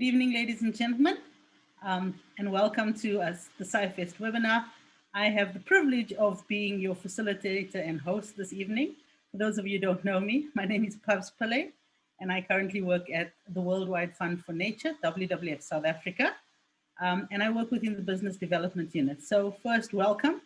Good evening, ladies and gentlemen, and welcome to the SciFest webinar. I have the privilege of being your facilitator and host this evening. For those of you who don't know me, my name is Pavitray Pillay, and I currently work at the Worldwide Fund for Nature, WWF South Africa, and I work within the Business Development Unit. So first, welcome,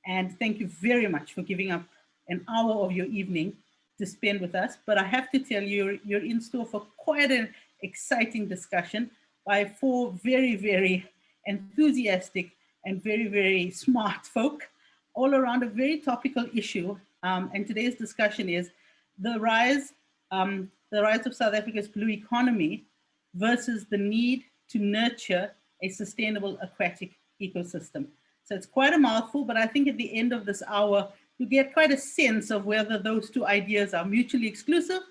and thank you very much for giving up an hour of your evening to spend with us. But I have to tell you, you're in store for quite an exciting discussion by four very, very enthusiastic and very, very smart folk all around a very topical issue. And today's discussion is the rise of South Africa's blue economy versus the need to nurture a sustainable aquatic ecosystem. So it's quite a mouthful, but I think at the end of this hour, you get quite a sense of whether those two ideas are mutually exclusive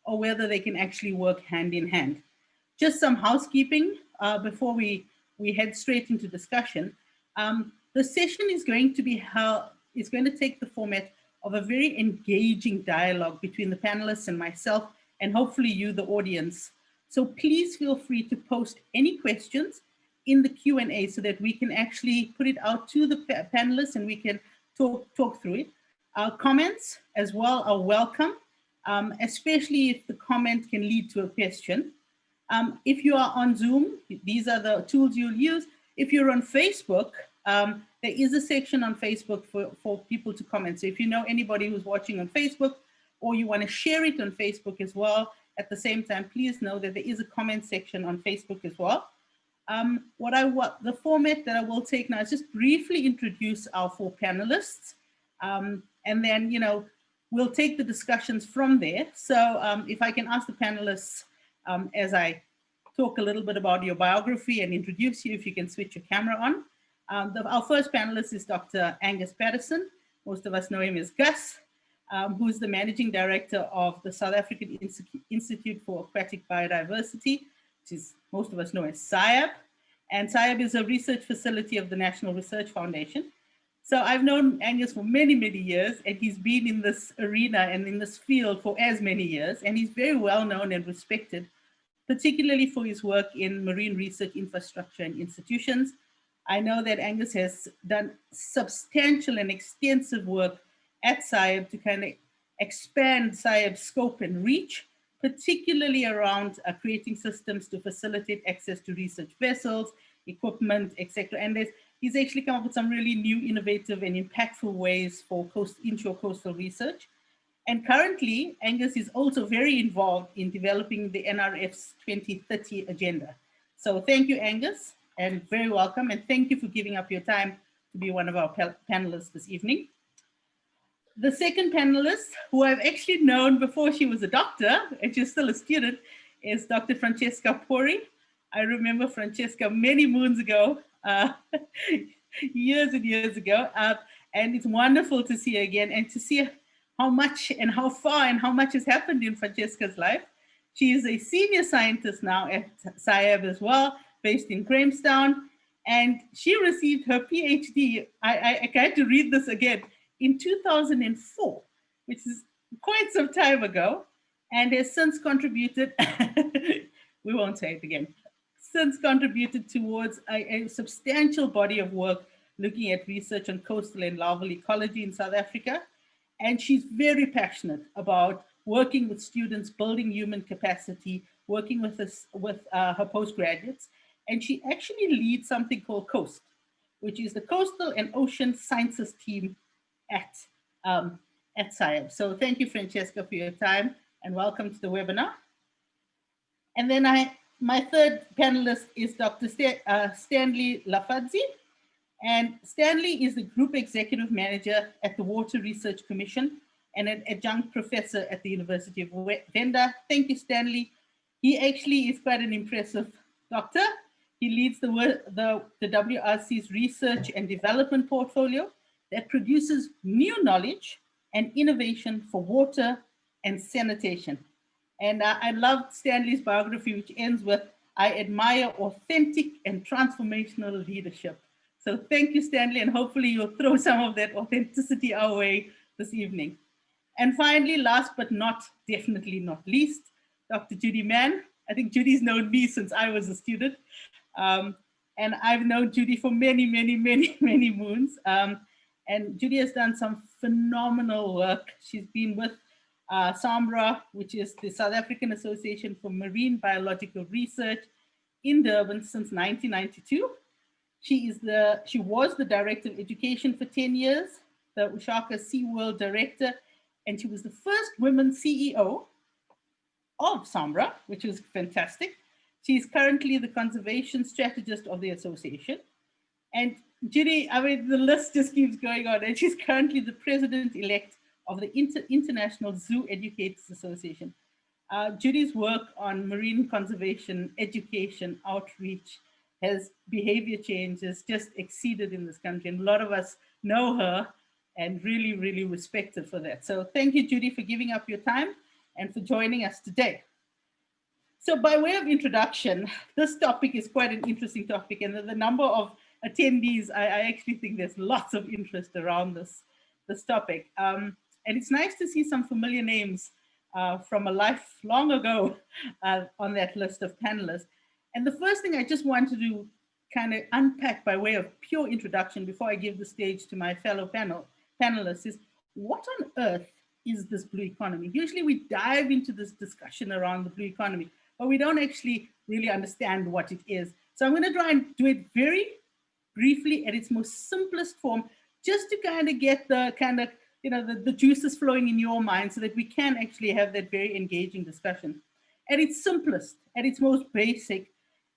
or whether they can actually work hand in hand. Just some housekeeping before we head straight into discussion. The session is going to take the format of a very engaging dialogue between the panelists and myself, and hopefully you, the audience. So please feel free to post any questions in the Q&A so that we can actually put it out to the panelists and we can talk through it. Comments as well are welcome, especially if the comment can lead to a question. If you are on Zoom, these are the tools you'll use. If you're on Facebook, there is a section on Facebook for people to comment. So if you know anybody who's watching on Facebook or you want to share it on Facebook as well, at the same time, please know that there is a comment section on Facebook as well. The format that I will take now is just briefly introduce our four panelists. And then, we'll take the discussions from there. So if I can ask the panelists, as I talk a little bit about your biography and introduce you, if you can switch your camera on. Our first panelist is Dr. Angus Paterson. Most of us know him as Gus, who's the Managing Director of the South African Institute for Aquatic Biodiversity, which is most of us know as SAAAB. And SAAAB is a research facility of the National Research Foundation. So I've known Angus for many, many years, and he's been in this arena and in this field for as many years, and he's very well known and respected, particularly for his work in marine research infrastructure and institutions. I know that Angus has done substantial and extensive work at SAAAB to kind of expand SAAAB's scope and reach, particularly around creating systems to facilitate access to research vessels, equipment, etc. And he's actually come up with some really new, innovative and impactful ways for inshore coastal research. And currently, Angus is also very involved in developing the NRF's 2030 agenda. So thank you, Angus, and very welcome. And thank you for giving up your time to be one of our panelists this evening. The second panelist, who I've actually known before she was a doctor, and she's still a student, is Dr. Francesca Porri. I remember Francesca many moons ago, years and years ago, and it's wonderful to see her again and to see how much and how far and how much has happened in Francesca's life. She is a senior scientist now at SAIAB as well, based in Grahamstown, and she received her PhD, I had to read this again, in 2004, which is quite some time ago, and has since contributed, we won't say it again, since contributed towards a substantial body of work looking at research on coastal and larval ecology in South Africa. And she's very passionate about working with students, building human capacity, working with her postgraduates. And she actually leads something called COAST, which is the Coastal and Ocean Sciences team at SAIAB. So thank you, Francesca, for your time and welcome to the webinar. And then my third panelist is Dr. Stanley Liphadzi. And Stanley is the Group Executive Manager at the Water Research Commission and an adjunct professor at the University of Venda. Thank you, Stanley. He actually is quite an impressive doctor. He leads the WRC's research and development portfolio that produces new knowledge and innovation for water and sanitation. And I loved Stanley's biography, which ends with, "I admire authentic and transformational leadership." So thank you, Stanley, and hopefully you'll throw some of that authenticity our way this evening. And finally, last but definitely not least, Dr. Judy Mann, I think Judy's known me since I was a student. And I've known Judy for many, many, many, many moons. And Judy has done some phenomenal work. She's been with SAAMBR, which is the South African Association for Marine Biological Research, in Durban since 1992. She was the Director of Education for 10 years, the Ushaka SeaWorld Director, and she was the first woman CEO of SAAMBR, which is fantastic. She's currently the conservation strategist of the association. And Judy, I mean, the list just keeps going on. And she's currently the president-elect of the International Zoo Educators Association. Judy's work on marine conservation, education, outreach, has behavior changes just exceeded in this country. And a lot of us know her and really, really respect her for that. So thank you, Judy, for giving up your time and for joining us today. So by way of introduction, this topic is quite an interesting topic, and the number of attendees, I actually think there's lots of interest around this topic. And it's nice to see some familiar names from a life long ago on that list of panelists. And the first thing I just want to do, kind of unpack by way of pure introduction before I give the stage to my fellow panelists, is what on earth is this blue economy? Usually we dive into this discussion around the blue economy, but we don't actually really understand what it is. So I'm going to try and do it very briefly at its most simplest form, just to kind of get the kind of, you know, the juices flowing in your mind so that we can actually have that very engaging discussion. At its simplest, at its most basic,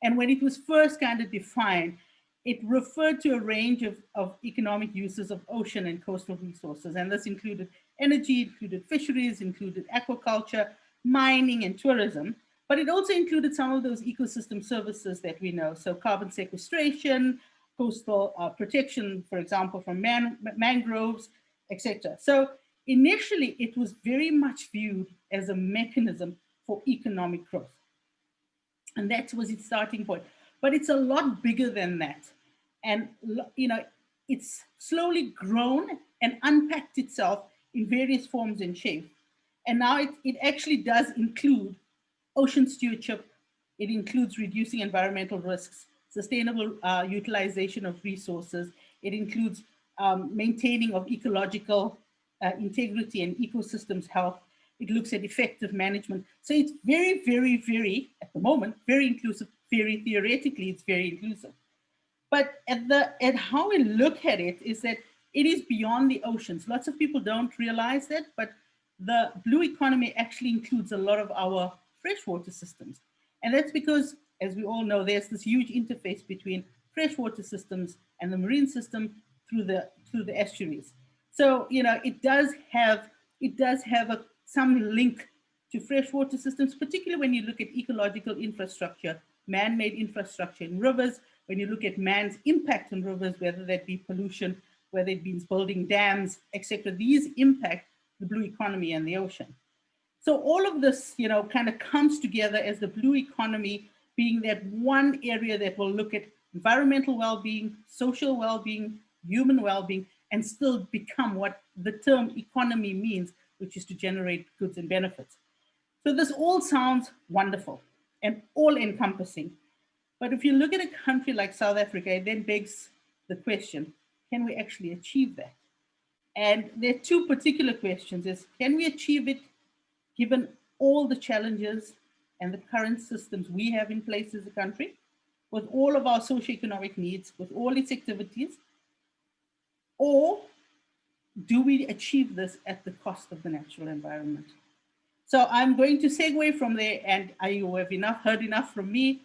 and when it was first kind of defined, it referred to a range of economic uses of ocean and coastal resources. And this included energy, included fisheries, included aquaculture, mining, and tourism. But it also included some of those ecosystem services that we know. So carbon sequestration, coastal protection, for example, from mangroves, etc. So initially, it was very much viewed as a mechanism for economic growth. And that was its starting point. But it's a lot bigger than that. And, you know, it's slowly grown and unpacked itself in various forms and shapes. And now it actually does include ocean stewardship. It includes reducing environmental risks, sustainable utilization of resources. It includes maintaining of ecological integrity and ecosystems health. It looks at effective management. So it's very, very, very, at the moment, very inclusive. Very theoretically, it's very inclusive. But at how we look at it is that it is beyond the oceans. Lots of people don't realize that, but the blue economy actually includes a lot of our freshwater systems. And that's because, as we all know, there's this huge interface between freshwater systems and the marine system through the estuaries. So, you know, it does have some link to freshwater systems, particularly when you look at ecological infrastructure, man-made infrastructure in rivers, when you look at man's impact on rivers, whether that be pollution, whether it means building dams, etc. These impact the blue economy and the ocean. So all of this, you know, kind of comes together as the blue economy being that one area that will look at environmental well-being, social well-being, human well-being, and still become what the term economy means, which is to generate goods and benefits. So this all sounds wonderful and all-encompassing. But if you look at a country like South Africa, it then begs the question, can we actually achieve that? And there are two particular questions. Is, can we achieve it given all the challenges and the current systems we have in place as a country, with all of our socioeconomic needs, with all its activities? Or do we achieve this at the cost of the natural environment? So I'm going to segue from there, and you have heard enough from me.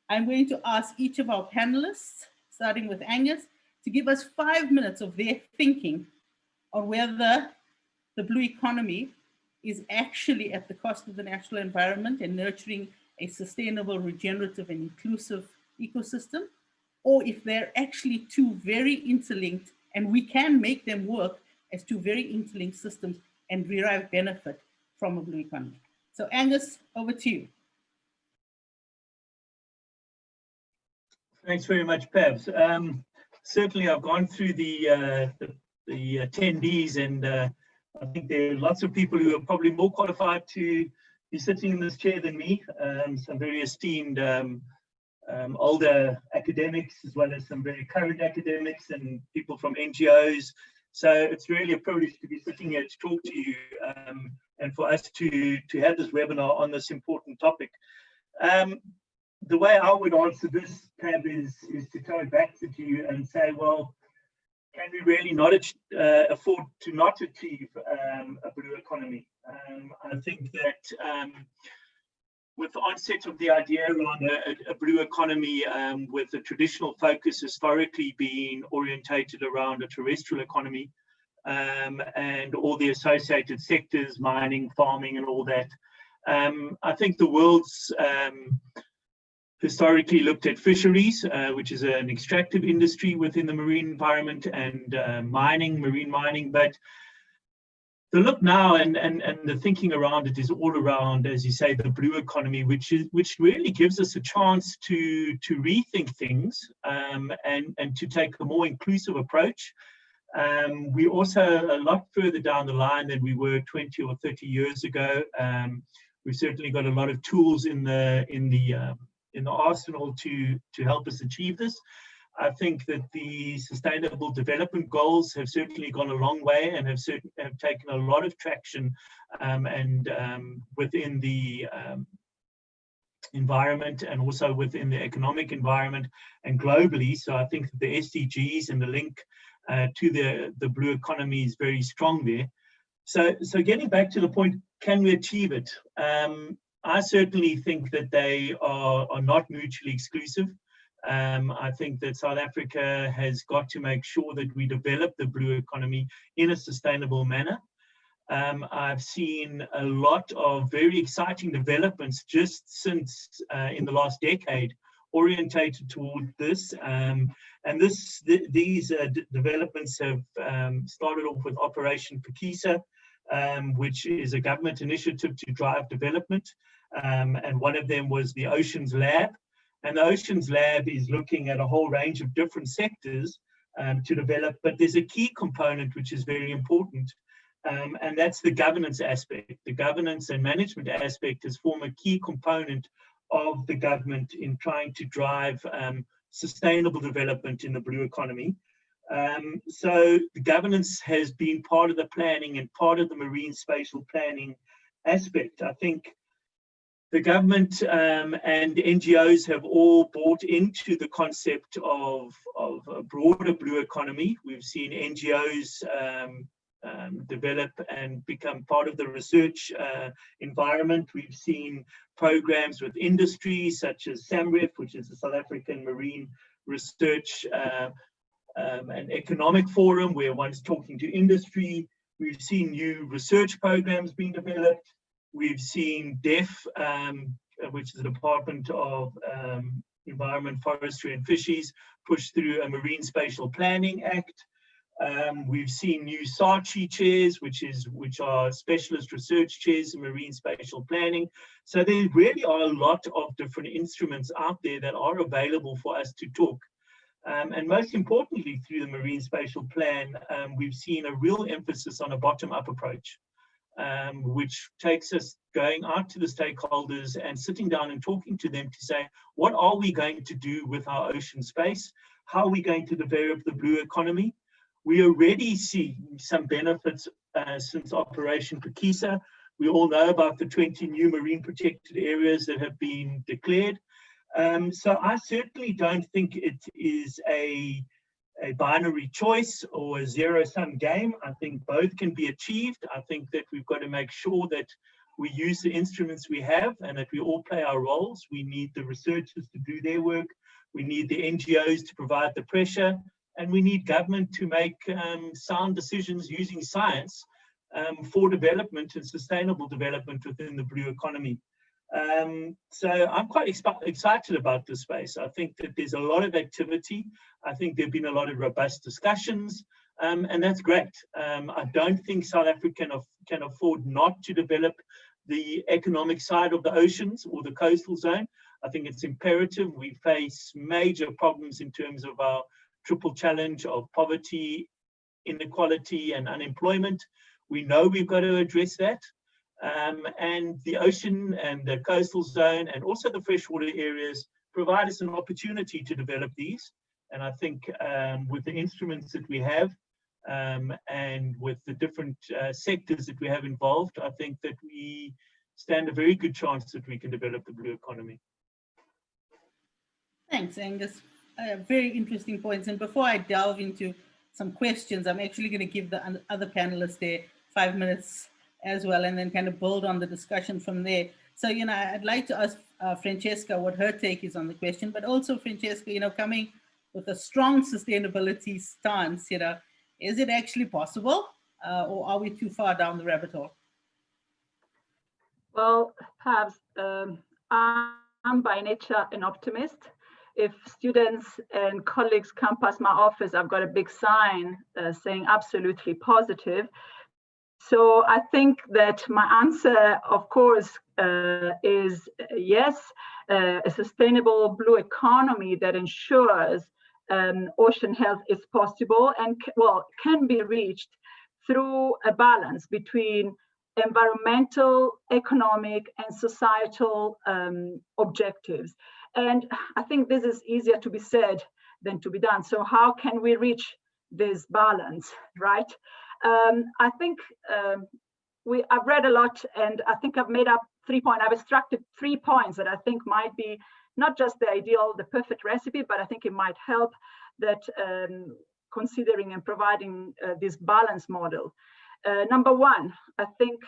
I'm going to ask each of our panelists, starting with Angus, to give us 5 minutes of their thinking on whether the blue economy is actually at the cost of the natural environment and nurturing a sustainable, regenerative, and inclusive ecosystem, or if they're actually two very interlinked, and we can make them work as two very interlinked systems and derive benefit from a blue economy. So Angus, over to you. Thanks very much, Pavs. Certainly, I've gone through the attendees, and I think there are lots of people who are probably more qualified to be sitting in this chair than me. Some very esteemed older academics, as well as some very current academics and people from NGOs. So it's really a privilege to be sitting here to talk to you and for us to have this webinar on this important topic. The way I would answer this, Pab, is to throw it back to you and say, well, can we really not afford to not achieve a blue economy? I think that with the onset of the idea around a blue economy, with the traditional focus historically being orientated around a terrestrial economy and all the associated sectors, mining, farming, and all that, I think the world's historically looked at fisheries, which is an extractive industry within the marine environment, and marine mining. But the look now and the thinking around it is all around, as you say, the blue economy, which really gives us a chance to rethink things and to take a more inclusive approach. We're also a lot further down the line than we were 20 or 30 years ago. We've certainly got a lot of tools in the arsenal to help us achieve this. I think that the Sustainable Development Goals have certainly gone a long way and have taken a lot of traction within the environment and also within the economic environment and globally. So I think that the SDGs and the link to the blue economy is very strong there. So getting back to the point, can we achieve it? I certainly think that they are not mutually exclusive. I think that South Africa has got to make sure that we develop the blue economy in a sustainable manner. I've seen a lot of very exciting developments just since in the last decade orientated toward this. These developments have started off with Operation Phikisa, which is a government initiative to drive development. And one of them was the Oceans Lab. And the Oceans Lab is looking at a whole range of different sectors to develop, but there's a key component which is very important, and that's the governance aspect. The governance and management aspect has formed a key component of the government in trying to drive sustainable development in the blue economy. So the governance has been part of the planning and part of the marine spatial planning aspect. I think the government and NGOs have all bought into the concept of a broader blue economy. We've seen NGOs develop and become part of the research environment. We've seen programs with industries such as SAAMBR, which is the South African Marine Research and Economic Forum, where one's talking to industry. We've seen new research programs being developed. We've seen DEF, which is the Department of Environment, Forestry and Fisheries, push through a Marine Spatial Planning Act. We've seen new SAACHI chairs, which are specialist research chairs in marine spatial planning. So there really are a lot of different instruments out there that are available for us to talk. And most importantly, through the Marine Spatial Plan, we've seen a real emphasis on a bottom-up approach, which takes us going out to the stakeholders and sitting down and talking to them to say, what are we going to do with our ocean space? How are we going to develop the blue economy? We already see some benefits since Operation Phikisa. We all know about the 20 new marine protected areas that have been declared. So I certainly don't think it is a binary choice or a zero-sum game. I think both can be achieved. I think that we've got to make sure that we use the instruments we have and that we all play our roles. We need the researchers to do their work. We need the NGOs to provide the pressure. And we need government to make sound decisions using science for development and sustainable development within the blue economy. So I'm quite excited about this space. I think that there's a lot of activity. I think there have been a lot of robust discussions, and that's great. I don't think South Africa can afford not to develop the economic side of the oceans or the coastal zone. I think it's imperative. We face major problems in terms of our triple challenge of poverty, inequality, and unemployment. We know we've got to address that. And the ocean and the coastal zone and also the freshwater areas provide us an opportunity to develop these. And I think with the instruments that we have and with the different sectors that we have involved, I think that we stand a very good chance that we can develop the blue economy. Thanks, Angus. Very interesting points. And before I delve into some questions, I'm actually going to give the other panelists there 5 minutes as well, and then kind of build on the discussion from there. So, I'd like to ask Francesca what her take is on the question, but also Francesca, coming with a strong sustainability stance, is it actually possible or are we too far down the rabbit hole? Well, perhaps I'm by nature an optimist. If students and colleagues come past my office, I've got a big sign saying absolutely positive. So I think that my answer, of course, is yes, a sustainable blue economy that ensures ocean health is possible and can be reached through a balance between environmental, economic, and societal objectives. And I think this is easier to be said than to be done. So how can we reach this balance, right? I think I've read a lot, and I think I've made up 3 points. I've extracted 3 points that I think might be not just the ideal, the perfect recipe, but I think it might help that considering and providing this balance model. Number one, I think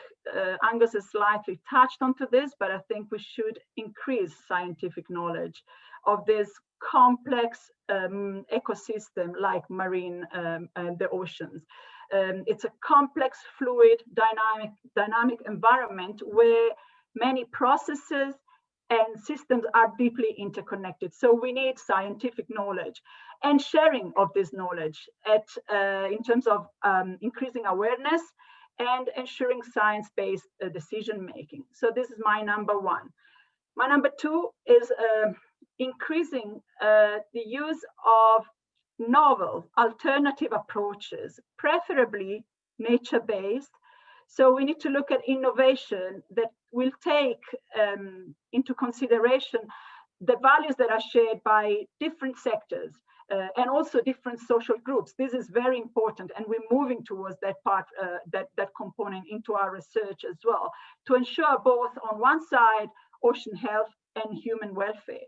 Angus has slightly touched onto this, but I think we should increase scientific knowledge of this complex ecosystem like marine and the oceans. It's a complex, fluid, dynamic environment where many processes and systems are deeply interconnected. So we need scientific knowledge and sharing of this knowledge in terms of increasing awareness and ensuring science-based decision-making. So this is my number one. My number two is increasing the use of novel alternative approaches, preferably nature-based. So we need to look at innovation that will take into consideration the values that are shared by different sectors and also different social groups. This is very important, and we're moving towards that part, that component into our research as well, to ensure both on one side, ocean health and human welfare.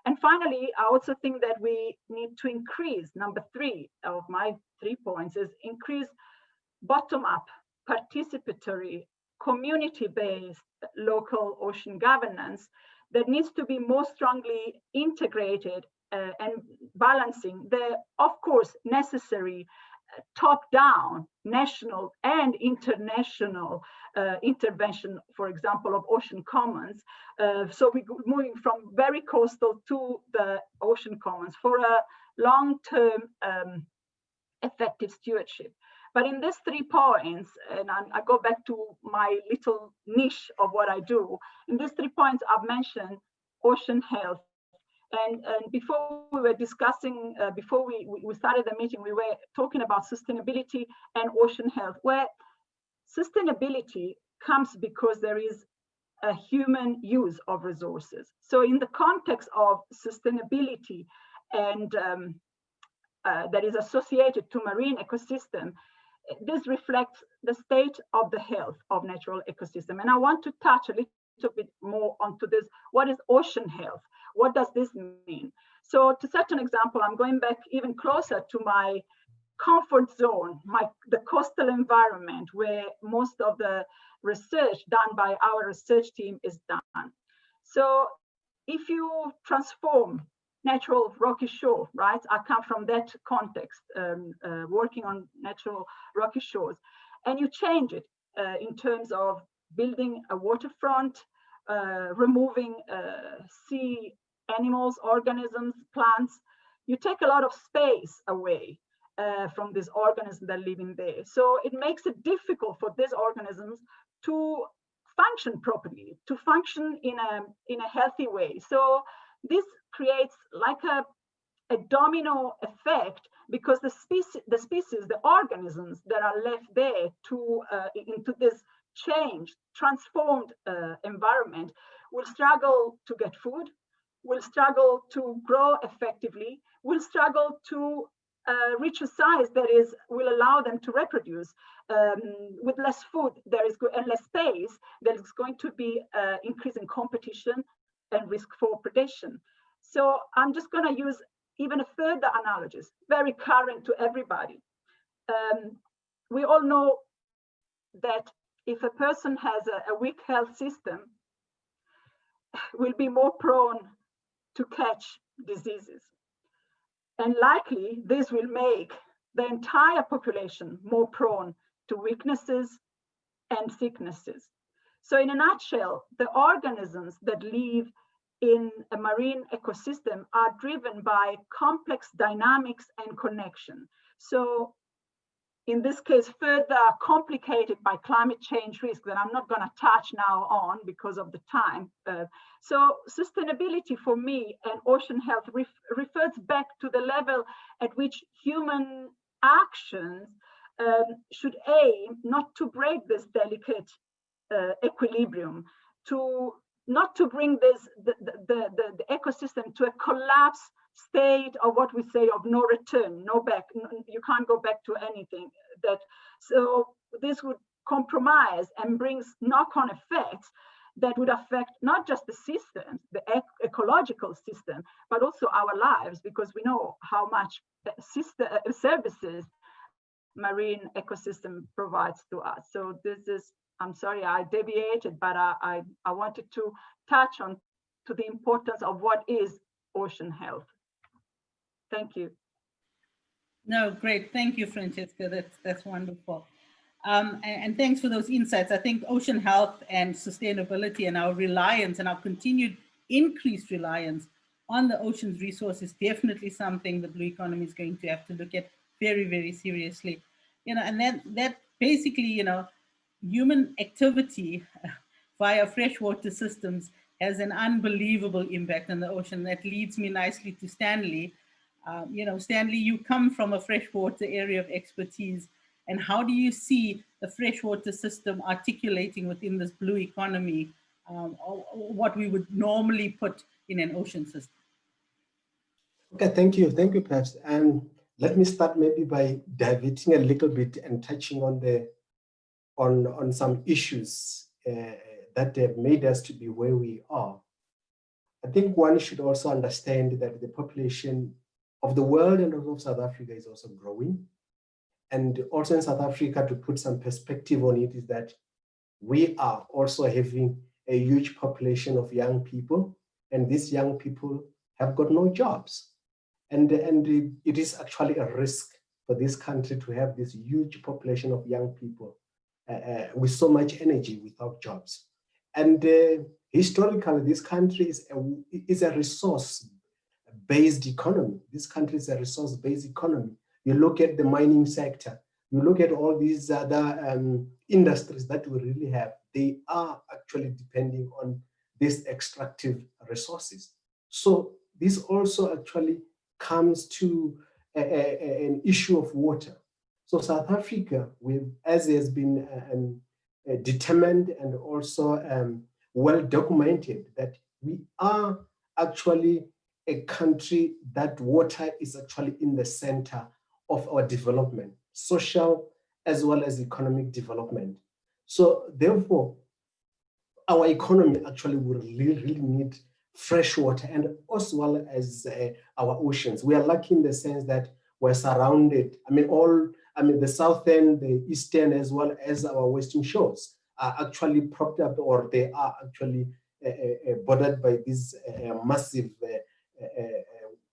And finally, I also think that we need to increase, number 3 of my 3 points is increase bottom-up, participatory, community-based local ocean governance that needs to be more strongly integrated and balancing the, of course, necessary top-down national and international intervention, for example, of ocean commons. So we're moving from very coastal to the ocean commons for a long-term effective stewardship. But in these 3 points, and I go back to my little niche of what I do, in these 3 points I've mentioned ocean health. And before we were discussing, before we started the meeting, we were talking about sustainability and ocean health, where sustainability comes because there is a human use of resources. So in the context of sustainability and that is associated to marine ecosystem, this reflects the state of the health of natural ecosystem. And I want to touch a little bit more onto this. What is ocean health? What does this mean? So to set an example, I'm going back even closer to my comfort zone, the coastal environment where most of the research done by our research team is done. So if you transform natural rocky shore, right? I come from that context, working on natural rocky shores, and you change it in terms of building a waterfront, removing sea animals, organisms, plants. You take a lot of space away from these organisms that live in there. So it makes it difficult for these organisms to function properly, to function in a healthy way. So this creates like a domino effect, because the species, the organisms that are left there into this changed, transformed environment will struggle to get food, will struggle to grow effectively, will struggle to reach a size that will allow them to reproduce. With less food and less space, there is going to be increasing competition and risk for predation. So I'm just going to use even a further analogy, very current to everybody. We all know that if a person has a weak health system, will be more prone to catch diseases. And likely this will make the entire population more prone to weaknesses and sicknesses. So in a nutshell, the organisms that live in a marine ecosystem are driven by complex dynamics and connection. So in this case, further complicated by climate change risk that I'm not going to touch now on because of the time. So sustainability for me and ocean health refers back to the level at which human actions should aim not to break this delicate equilibrium, not to bring the ecosystem to a collapse state of what we say of no return, no back. You can't go back to anything. So this would compromise and brings knock-on effects that would affect not just the system, the ecological system, but also our lives, because we know how much services marine ecosystem provides to us. So this is, I'm sorry, I deviated, but I wanted to touch on to the importance of what is ocean health. Thank you. No, great. Thank you, Francesca. That's wonderful. And thanks for those insights. I think ocean health and sustainability and our reliance and our continued increased reliance on the ocean's resource is definitely something the blue economy is going to have to look at very, very seriously. And that basically, human activity via freshwater systems has an unbelievable impact on the ocean. That leads me nicely to Stanley. Stanley, you come from a freshwater area of expertise, and how do you see the freshwater system articulating within this blue economy, what we would normally put in an ocean system? Okay, thank you, Pabs. And let me start maybe by diverting a little bit and touching on some issues that have made us to be where we are. I think one should also understand that the population of the world and of South Africa is also growing. And also in South Africa, to put some perspective on it, is that we are also having a huge population of young people, and these young people have got no jobs. And it is actually a risk for this country to have this huge population of young people with so much energy without jobs. And historically, this country is a resource-based economy. This country is a resource-based economy. You look at the mining sector, you look at all these other industries that we really have, they are actually depending on these extractive resources. So this also actually comes to an issue of water. So South Africa, as has been determined and also well documented, that we are actually a country that water is actually in the center of our development, social as well as economic development. So therefore, our economy actually will really need fresh water, and as well as our oceans. We are lucky in the sense that we're surrounded. The southern, the eastern, as well as our western shores are actually propped up, or they are actually bordered by these massive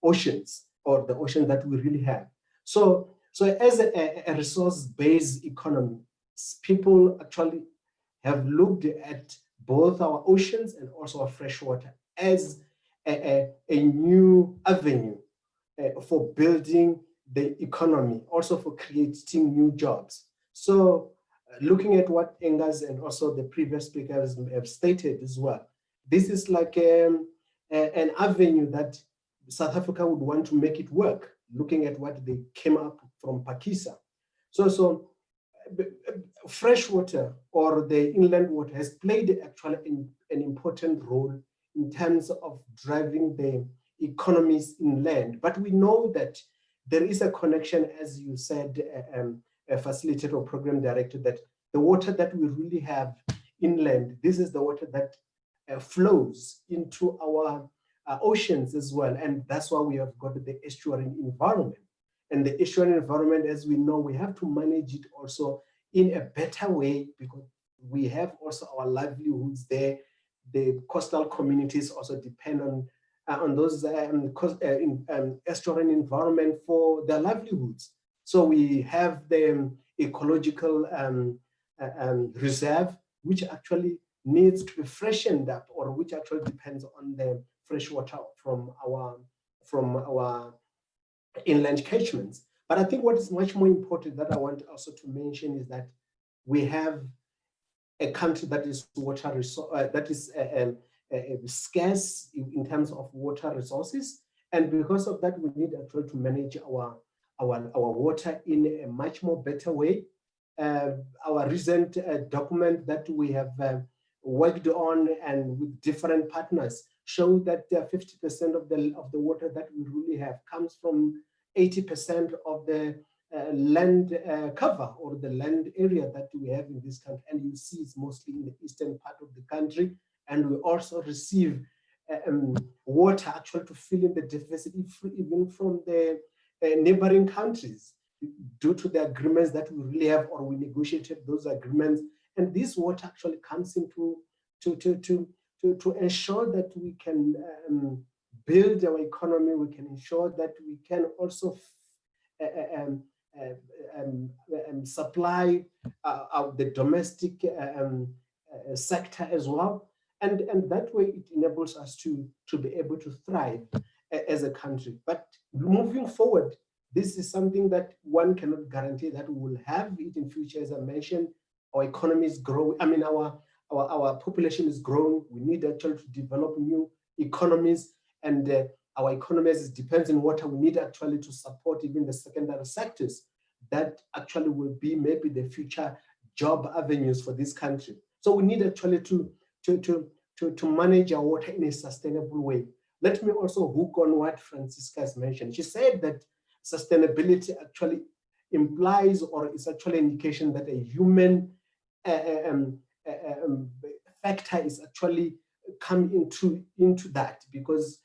oceans, or the ocean that we really have. So as a resource-based economy, people actually have looked at both our oceans and also our freshwater as a new avenue for building the economy, also for creating new jobs. So looking at what Angus and also the previous speakers have stated as well, this is like an avenue that South Africa would want to make it work, looking at what they came up from Pakistan. So freshwater or the inland water has played actually an important role in terms of driving the economies inland. But we know that there is a connection, as you said, a facilitator or program director, that the water that we really have inland, this is the water that flows into our oceans as well. And that's why we have got the estuarine environment. And the estuarine environment, as we know, we have to manage it also in a better way, because we have also our livelihoods there. The coastal communities also depend on those estuarine environment for their livelihoods. So we have the ecological reserve, which actually needs to be freshened up, or which actually depends on the fresh water from our inland catchments. But I think what is much more important that I want also to mention is that we have a country that is water resource that is scarce in terms of water resources, and because of that, we need actually to manage our water in a much more better way. Our recent document that we have worked on and with different partners show that 50% of the water that we really have comes from 80% of the land cover, or the land area that we have in this country. And you see it's mostly in the eastern part of the country. And we also receive water actually to fill in the deficit even from the neighboring countries, due to the agreements that we really have, or we negotiated those agreements. And this water actually comes into to ensure that we can build our economy. We can ensure that we can also supply the domestic sector as well. And that way it enables us to be able to thrive as a country. But moving forward, this is something that one cannot guarantee that we will have it in future. As I mentioned, our economy is growing. I mean, our population is growing. We need actually to develop new economies, and our economy, as it depends on water, we need actually to support even the secondary sectors that actually will be maybe the future job avenues for this country. So we need actually to manage our water in a sustainable way. Let me also hook on what Francesca has mentioned. She said that sustainability actually implies, or is actually an indication that a human factor is actually come into that, because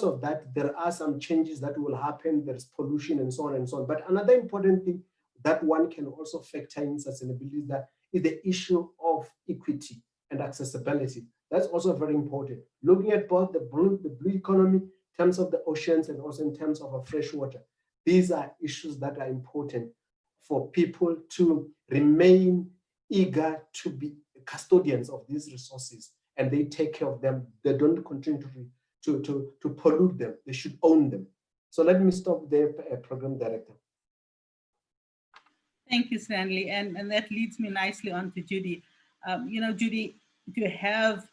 of that, there are some changes that will happen. There's pollution and so on and so on. But another important thing that one can also factor in sustainability is the issue of equity and accessibility. That's also very important. Looking at both the blue economy in terms of the oceans and also in terms of fresh water. These are issues that are important for people to remain eager to be custodians of these resources, and they take care of them. They don't continue to pollute them. They should own them. So let me stop there, Program Director. Thank you, Stanley. And that leads me nicely on to Judy. Judy, to have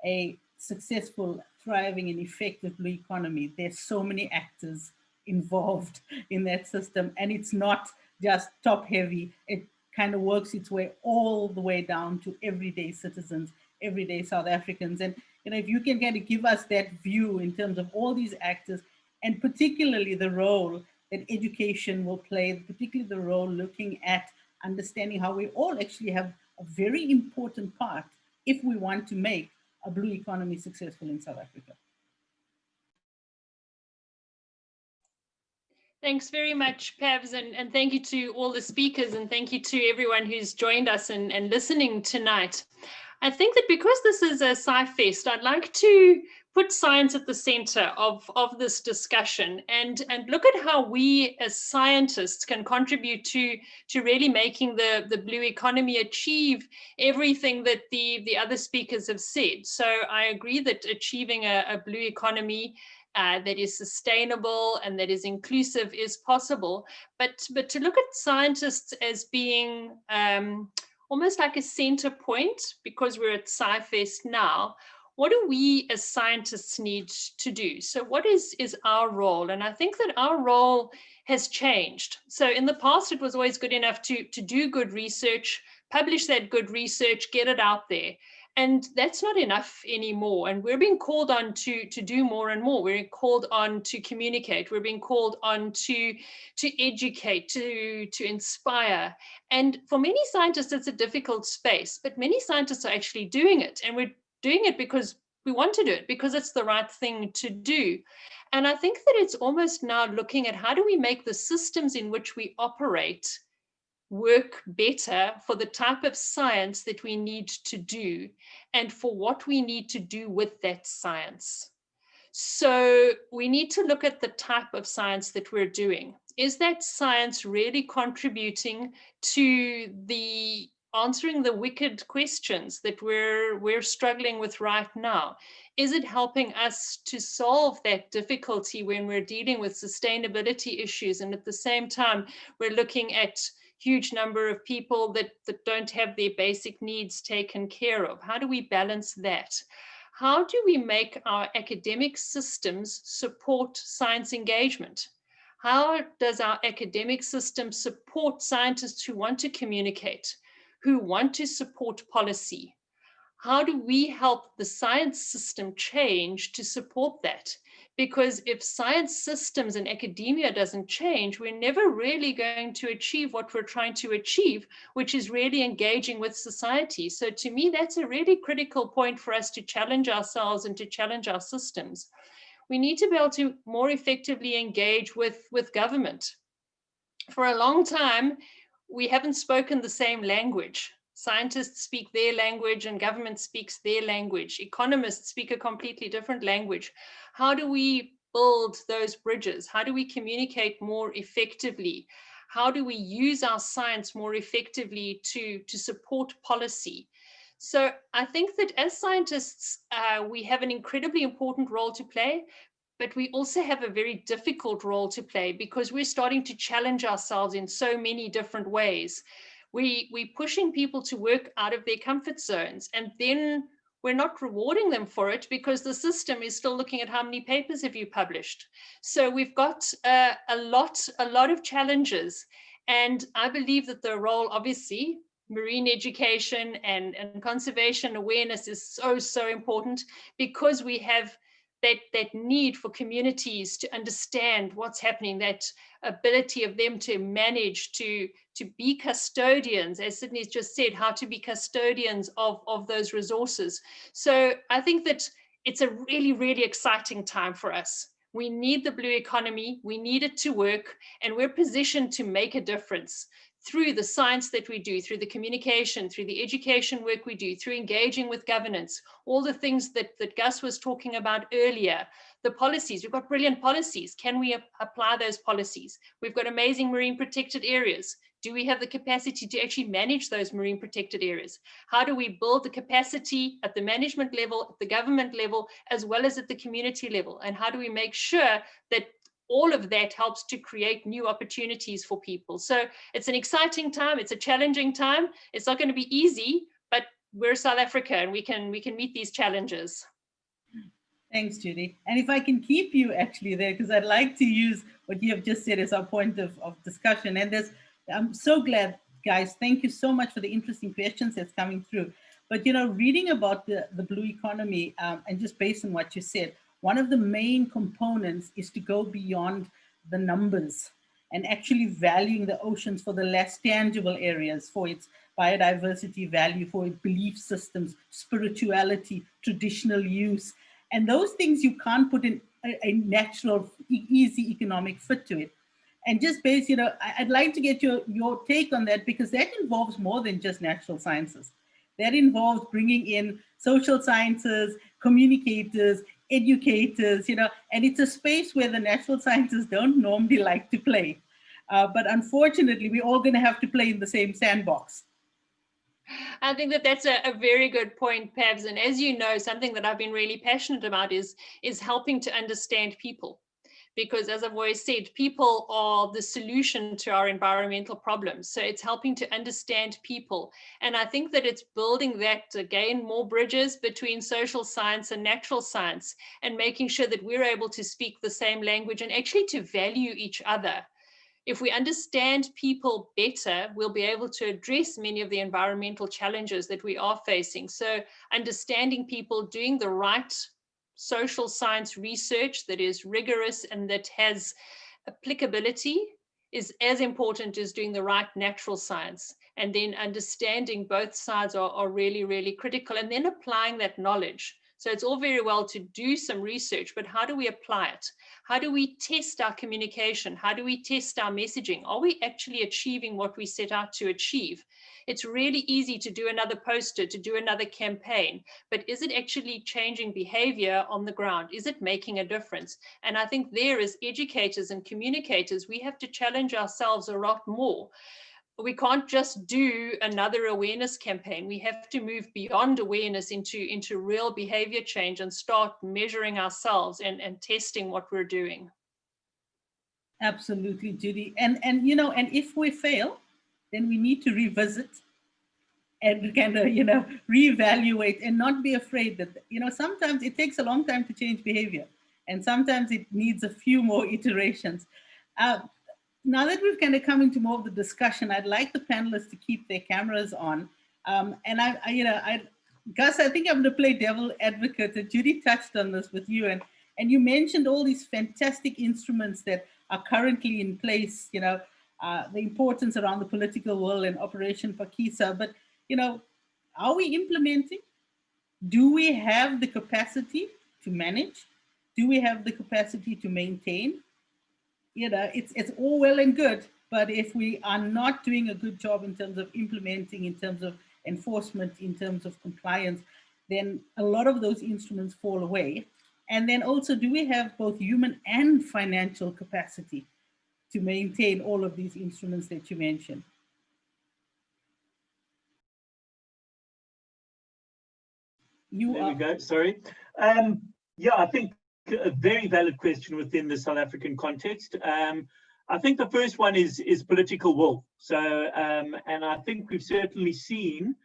a successful, thriving, and effective blue economy, there's so many actors involved in that system, and it's not just top heavy. It kind of works its way all the way down to everyday citizens, everyday South Africans. And if you can kind of give us that view in terms of all these actors, and particularly the role that education will play, particularly the role looking at understanding how we all actually have a very important part if we want to make a blue economy successful in South Africa. Thanks very much, Pavs, and thank you to all the speakers, and thank you to everyone who's joined us and listening tonight. I think that because this is a SciFest, I'd like to put science at the center of this discussion and look at how we as scientists can contribute to really making the blue economy achieve everything that the other speakers have said. So I agree that achieving a blue economy that is sustainable and that is inclusive is possible, but to look at scientists as being almost like a center point, because we're at SciFest now, what do we as scientists need to do? So what is our role? And I think that our role has changed. So in the past, it was always good enough to do good research, publish that good research, get it out there. And that's not enough anymore. And we're being called on to do more and more. We're called on to communicate. We're being called on to educate, to inspire. And for many scientists, it's a difficult space, but many scientists are actually doing it. And we're doing it because we want to do it, because it's the right thing to do. And I think that it's almost now looking at how do we make the systems in which we operate work better for the type of science that we need to do and for what we need to do with that science. So we need to look at the type of science that we're doing. Is that science really contributing to the answering the wicked questions that we're struggling with right now? Is it helping us to solve that difficulty when we're dealing with sustainability issues, and at the same time we're looking at huge number of people that don't have their basic needs taken care of? How do we balance that? How do we make our academic systems support science engagement? How does our academic system support scientists who want to communicate, who want to support policy? How do we help the science system change to support that? Because if science systems and academia doesn't change, we're never really going to achieve what we're trying to achieve, which is really engaging with society. So to me, that's a really critical point for us to challenge ourselves and to challenge our systems. We need to be able to more effectively engage with government. For a long time, we haven't spoken the same language. Scientists speak their language and government speaks their language. Economists speak a completely different language. How do we build those bridges? How do we communicate more effectively? How do we use our science more effectively to support policy? So I think that as scientists, we have an incredibly important role to play, but we also have a very difficult role to play because we're starting to challenge ourselves in so many different ways. We're pushing people to work out of their comfort zones, and then we're not rewarding them for it because the system is still looking at how many papers have you published. So we've got a lot of challenges, and I believe that the role, obviously, marine education and conservation awareness is so important, because we have that need for communities to understand what's happening, that ability of them to manage, to be custodians, as Sydney's just said, how to be custodians of those resources. So I think that it's a really, really exciting time for us. We need the blue economy, we need it to work, and we're positioned to make a difference through the science that we do, through the communication, through the education work we do, through engaging with governance, all the things that Gus was talking about earlier, the policies. We've got brilliant policies. Can we apply those policies? We've got amazing marine protected areas. Do we have the capacity to actually manage those marine protected areas? How do we build the capacity at the management level, at the government level, as well as at the community level? And how do we make sure that all of that helps to create new opportunities for people? So it's an exciting time. It's a challenging time. It's not going to be easy, but we're South Africa and we can meet these challenges. Thanks, Judy. And if I can keep you actually there, because I'd like to use what you have just said as our point of discussion. And I'm so glad, guys. Thank you so much for the interesting questions that's coming through. But, you know, reading about the blue economy and just based on what you said, one of the main components is to go beyond the numbers and actually valuing the oceans for the less tangible areas, for its biodiversity value, for its belief systems, spirituality, traditional use. And those things you can't put in a natural, easy economic fit to it. And just based, you know, I'd like to get your take on that, because that involves more than just natural sciences. That involves bringing in social sciences, communicators, educators, you know, and it's a space where the natural scientists don't normally like to play. But unfortunately, we're all going to have to play in the same sandbox. I think that that's a very good point, Pavs. And as you know, something that I've been really passionate about is helping to understand people. because as I've always said, people are the solution to our environmental problems. So it's helping to understand people. And I think that it's building that, again, more bridges between social science and natural science, and making sure that we're able to speak the same language and actually to value each other. If we understand people better, we'll be able to address many of the environmental challenges that we are facing. So understanding people, doing the right social science research that is rigorous and that has applicability is as important as doing the right natural science. And then understanding both sides are really, really critical, and then applying that knowledge. So it's all very well to do some research, but how do we apply it? How do we test our communication? How do we test our messaging? Are we actually achieving what we set out to achieve? It's really easy to do another poster, to do another campaign, but is it actually changing behavior on the ground? Is it making a difference? And I think there, as educators and communicators, we have to challenge ourselves a lot more. We can't just do another awareness campaign. We have to move beyond awareness into real behavior change and start measuring ourselves and testing what we're doing. Absolutely, Judy. And you know, and if we fail, then we need to revisit and kind of, you know, reevaluate and not be afraid that, you know, sometimes it takes a long time to change behavior, and sometimes it needs a few more iterations. Now that we've kind of come into more of the discussion, I'd like the panelists to keep their cameras on. And Gus, I think I'm going to play devil advocate. Judy touched on this with you, and you mentioned all these fantastic instruments that are currently in place, you know, the importance around the political will and Operation Phakisa. But, you know, are we implementing? Do we have the capacity to manage? Do we have the capacity to maintain? You know, it's all well and good, but if we are not doing a good job in terms of implementing, in terms of enforcement, in terms of compliance, then a lot of those instruments fall away. And then also, do we have both human and financial capacity to maintain all of these instruments that you mentioned? There we go, sorry. Yeah, I think a very valid question within the South African context. I think the first one is political will. So, and I think we've certainly seen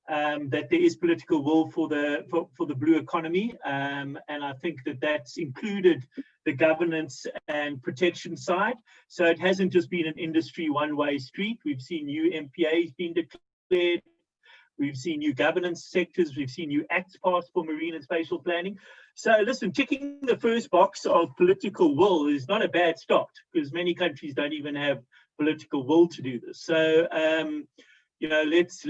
that there is political will for the blue economy, and I think that that's included the governance and protection side. So it hasn't just been an industry one-way street. We've seen new MPAs being declared. We've seen new governance sectors. We've seen new acts passed for marine and spatial planning. So listen, ticking the first box of political will is not a bad start, because many countries don't even have political will to do this. So, you know, let's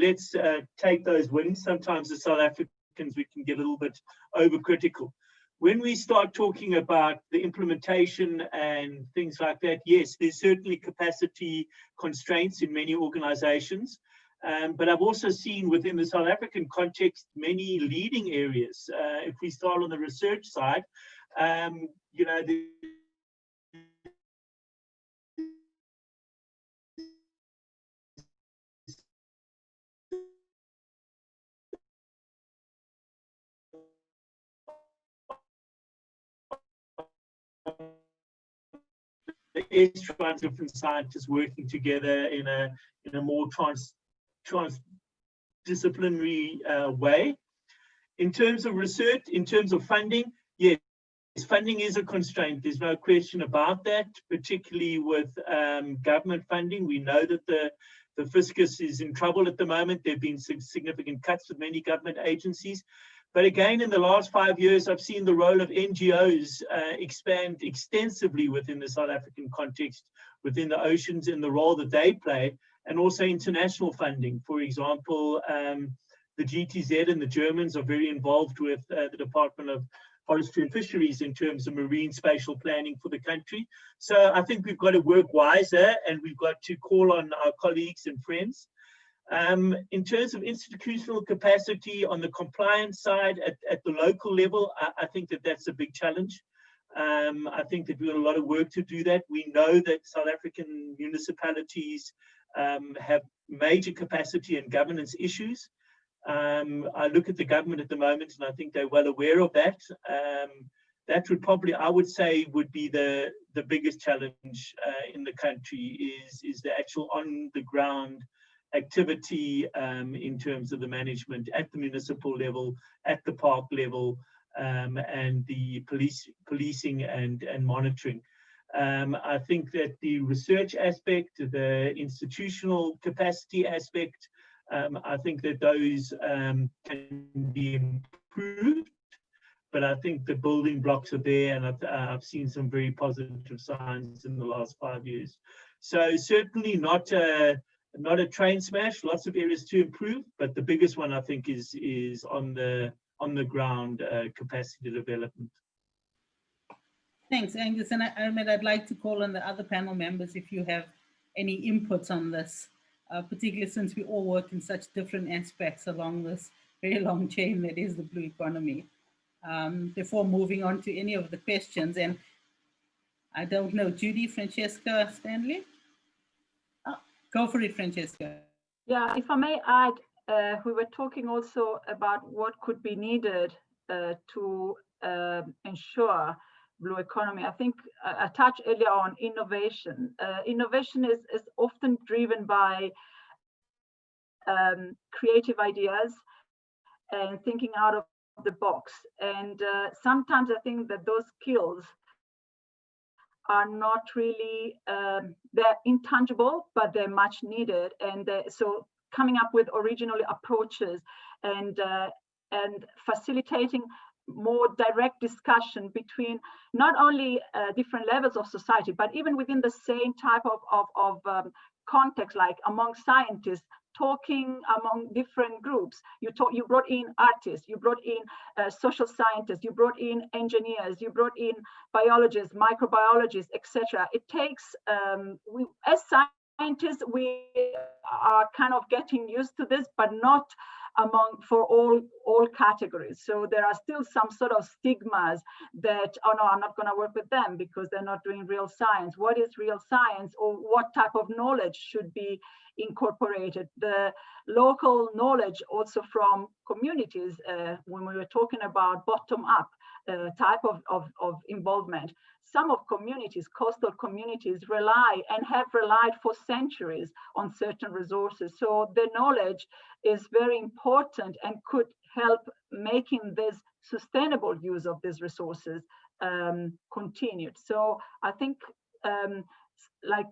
take those wins. Sometimes as South Africans, we can get a little bit overcritical. When we start talking about the implementation and things like that, yes, there's certainly capacity constraints in many organizations. But I've also seen within the South African context many leading areas. If we start on the research side, you know, the different scientists working together in a more transdisciplinary way. In terms of research, in terms of funding, yes, funding is a constraint. There's no question about that, particularly with government funding. We know that the fiscus is in trouble at the moment. There have been significant cuts with many government agencies. But again, in the last 5 years, I've seen the role of NGOs expand extensively within the South African context, within the oceans, and the role that they play, and also international funding. For example, the GTZ and the Germans are very involved with the Department of Forestry and Fisheries in terms of marine spatial planning for the country. So I think we've got to work wiser, and we've got to call on our colleagues and friends. In terms of institutional capacity on the compliance side at the local level, I think that that's a big challenge. I think that we've got a lot of work to do that. We know that South African municipalities have major capacity and governance issues. I look at the government at the moment, and I think they're well aware of that. that would probably, I would say, would be the biggest challenge in the country is the actual on the ground activity in terms of the management at the municipal level, at the park level, and the policing and monitoring. I think that the research aspect, the institutional capacity aspect, I think that those can be improved, but I think the building blocks are there, and I've seen some very positive signs in the last 5 years. So certainly not a train smash, lots of areas to improve, but the biggest one I think is on the ground capacity development. Thanks, Angus. And I'd like to call on the other panel members if you have any inputs on this, particularly since we all work in such different aspects along this very long chain that is the blue economy. Before moving on to any of the questions, and I don't know, Judy, Francesca, Stanley? Oh, go for it, Francesca. Yeah, if I may add, we were talking also about what could be needed to ensure blue economy. I think I touched earlier on innovation. Innovation is often driven by creative ideas and thinking out of the box. And sometimes I think that those skills are not really, they're intangible, but they're much needed. And so coming up with original approaches and facilitating more direct discussion between not only different levels of society, but even within the same type of context, like among scientists, talking among different groups. You brought in artists, you brought in social scientists, you brought in engineers, you brought in biologists, microbiologists, etc. It takes, as scientists, we are kind of getting used to this, but not for all categories. So there are still some sort of stigmas that, oh no, I'm not going to work with them because they're not doing real science. What is real science, or what type of knowledge should be incorporated? The local knowledge also from communities, when we were talking about bottom-up type of involvement. Some of communities, coastal communities, rely and have relied for centuries on certain resources. So the knowledge is very important and could help making this sustainable use of these resources continued. So I think like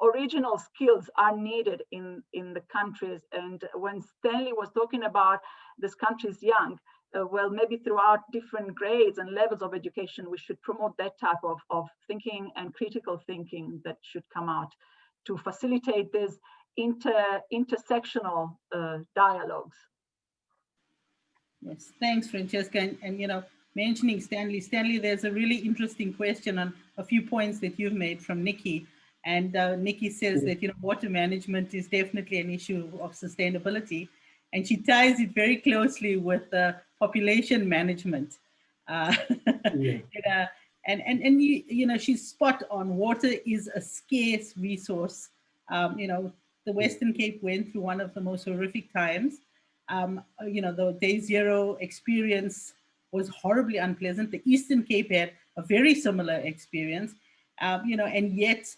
original skills are needed in the countries. And when Stanley was talking about this country's young, well, maybe throughout different grades and levels of education, we should promote that type of thinking and critical thinking that should come out to facilitate this intersectional dialogues. Yes, thanks, Francesca. And you know, mentioning Stanley, there's a really interesting question on a few points that you've made from Nikki. And Nikki says that, you know, water management is definitely an issue of sustainability. And she ties it very closely with population management. Yeah. And you know, she's spot on. Water is a scarce resource. You know, the Western Cape went through one of the most horrific times. You know, the day zero experience was horribly unpleasant. The Eastern Cape had a very similar experience. You know, and yet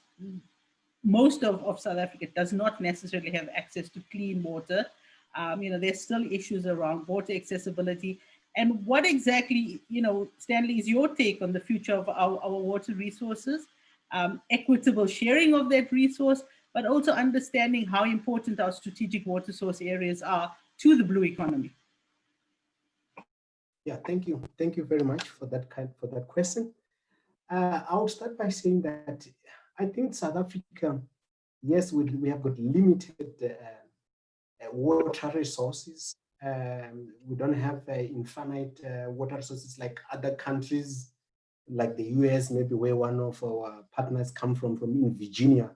most of South Africa does not necessarily have access to clean water. You know, there's still issues around water accessibility. And what exactly, you know, Stanley, is your take on the future of our water resources, equitable sharing of that resource, but also understanding how important our strategic water source areas are to the blue economy? Yeah, thank you. Thank you very much for that question. I would start by saying that I think South Africa, yes, we have got limited water resources. We don't have infinite water resources like other countries, like the US, maybe where one of our partners come from in Virginia.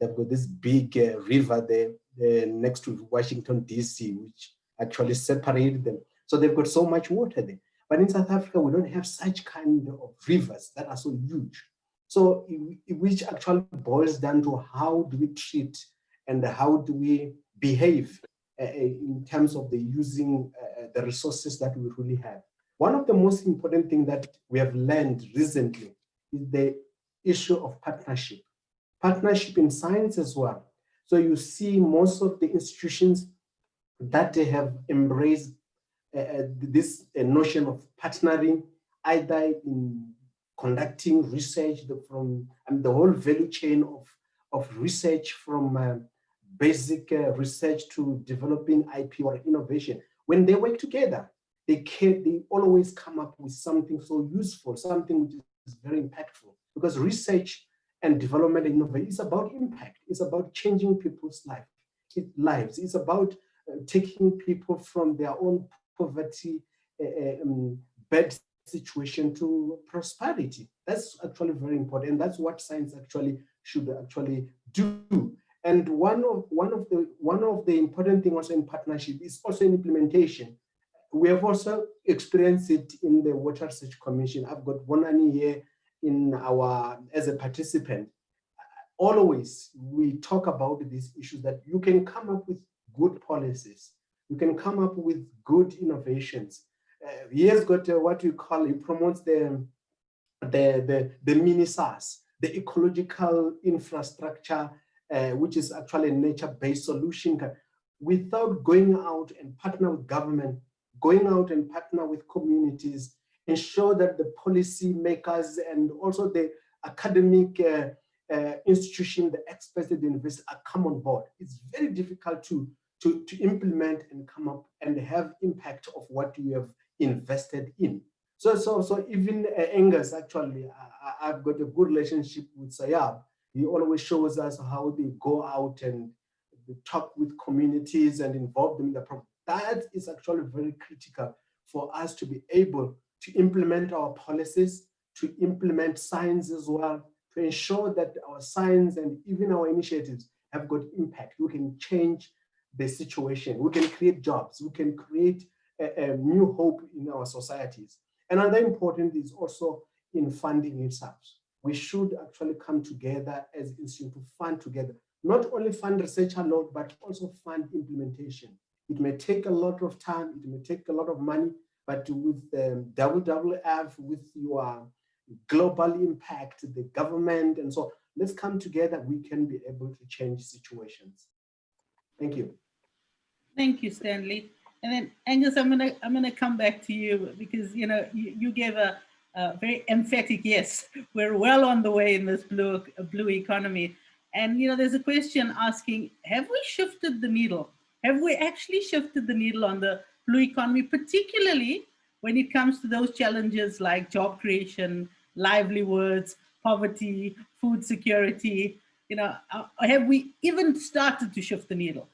They've got this big river there next to Washington, DC, which actually separated them. So they've got so much water there. But in South Africa, we don't have such kind of rivers that are so huge. So which actually boils down to how do we treat and how do we behave in terms of the using the resources that we really have. One of the most important things that we have learned recently is the issue of partnership. Partnership in science as well. So you see most of the institutions that they have embraced this notion of partnering, either in conducting research from the whole value chain of research, from basic research to developing IP or innovation. When they work together, they always come up with something so useful, something which is very impactful, because research and development and innovation is about impact. It's about changing people's lives. It's about taking people from their own poverty, bad situation to prosperity. That's actually very important. That's what science actually should actually do. And one of the important things also in partnership is also in implementation. We have also experienced it in the Water Research Commission. I've got Bonani here as a participant. Always we talk about these issues, that you can come up with good policies, you can come up with good innovations. He has got what we call, he promotes the mini SAAS, the ecological infrastructure, which is actually a nature-based solution, without going out and partner with government, going out and partner with communities, ensure that the policy makers and also the academic institution, the experts at the university come on board. It's very difficult to implement and come up and have impact of what you have invested in. So even Angus, actually, I've got a good relationship with SAAMBR. He always shows us how they go out and they talk with communities and involve them in the program. That is actually very critical for us to be able to implement our policies, to implement science as well, to ensure that our science and even our initiatives have got impact. We can change the situation. We can create jobs. We can create a new hope in our societies. Another important is also in funding itself. We should actually come together as institutions to fund together, not only fund research alone, but also fund implementation. It may take a lot of time, it may take a lot of money, but with the WWF, with your global impact, the government, and so let's come together, we can be able to change situations. Thank you. Thank you, Stanley. And then Angus, I'm gonna come back to you, because you gave a very emphatic yes. We're well on the way in this blue economy, and there's a question asking: have we shifted the needle? Have we actually shifted the needle on the blue economy, particularly when it comes to those challenges like job creation, livelihoods, poverty, food security? Have we even started to shift the needle?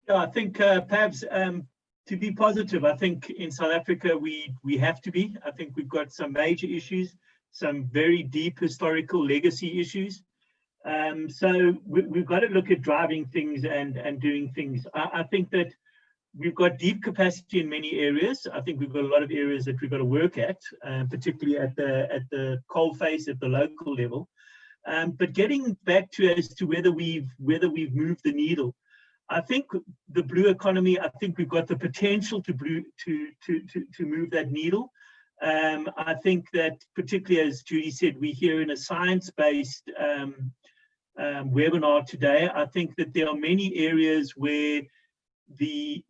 Yeah, I think perhaps to be positive, I think in South Africa we have to be. I think we've got some major issues, some very deep historical legacy issues. So we've got to look at driving things and doing things. I think that we've got deep capacity in many areas. I think we've got a lot of areas that we've got to work at, particularly at the coalface at the local level. But getting back to as to whether we've moved the needle, I think the blue economy, I think we've got the potential to move that needle. I think that particularly, as Judy said, we're here in a science-based webinar today. I think that there are many areas where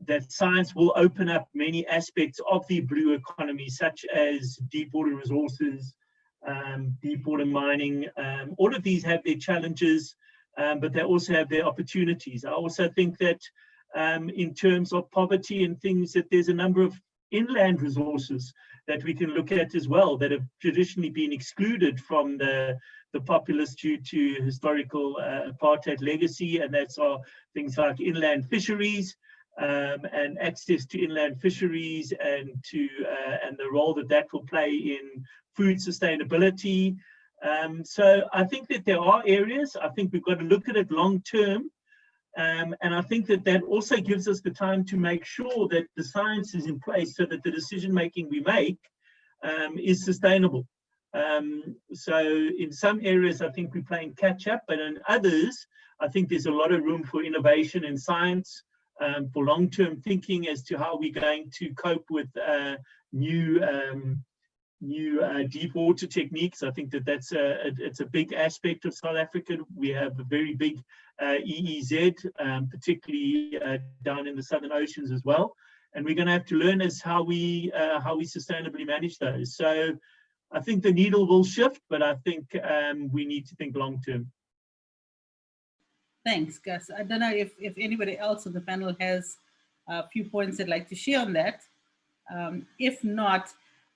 that science will open up many aspects of the blue economy, such as deep water resources, deep water mining. All of these have their challenges, but they also have their opportunities. I also think that in terms of poverty and things, that there's a number of inland resources that we can look at as well that have traditionally been excluded from the populace due to historical apartheid legacy, and that's things like inland fisheries and access to inland fisheries and the role that will play in food sustainability. So I think that there are areas. I think we've got to look at it long term, and I think that also gives us the time to make sure that the science is in place so that the decision making we make is sustainable. So in some areas, I think we're playing catch up, but in others, I think there's a lot of room for innovation in science, for long-term thinking as to how we're going to cope with new deep water techniques. I think that's it's a big aspect of South Africa. We have a very big EEZ, particularly down in the southern oceans as well, and we're going to have to learn as how we sustainably manage those. So I think the needle will shift, but I think we need to think long term. Thanks, Gus. I don't know if anybody else on the panel has a few points they'd like to share on that. If not,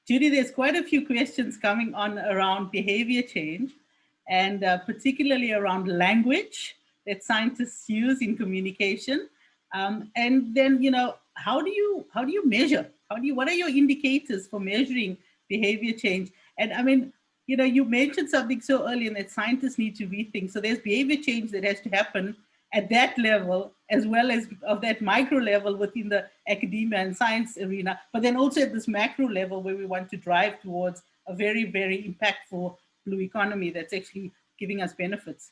Judy, there's quite a few questions coming on around behavior change, and particularly around language that scientists use in communication. And then, you know, how do you measure? What are your indicators for measuring behavior change? And I mean, you know, you mentioned something so early, and that scientists need to rethink. So there's behavior change that has to happen at that level, as well as of that micro level within the academia and science arena, but then also at this macro level where we want to drive towards a very, very impactful blue economy that's actually giving us benefits.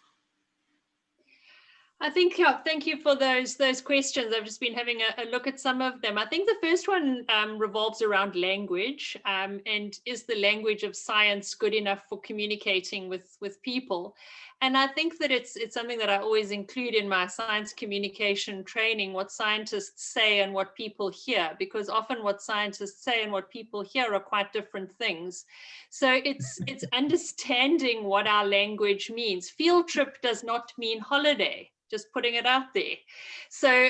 I think, yeah, thank you for those questions. I've just been having a look at some of them. I think the first one revolves around language, and is the language of science good enough for communicating with people? And I think that it's something that I always include in my science communication training, what scientists say and what people hear, because often what scientists say and what people hear are quite different things. So it's understanding what our language means. Field trip does not mean holiday. Just putting it out there. So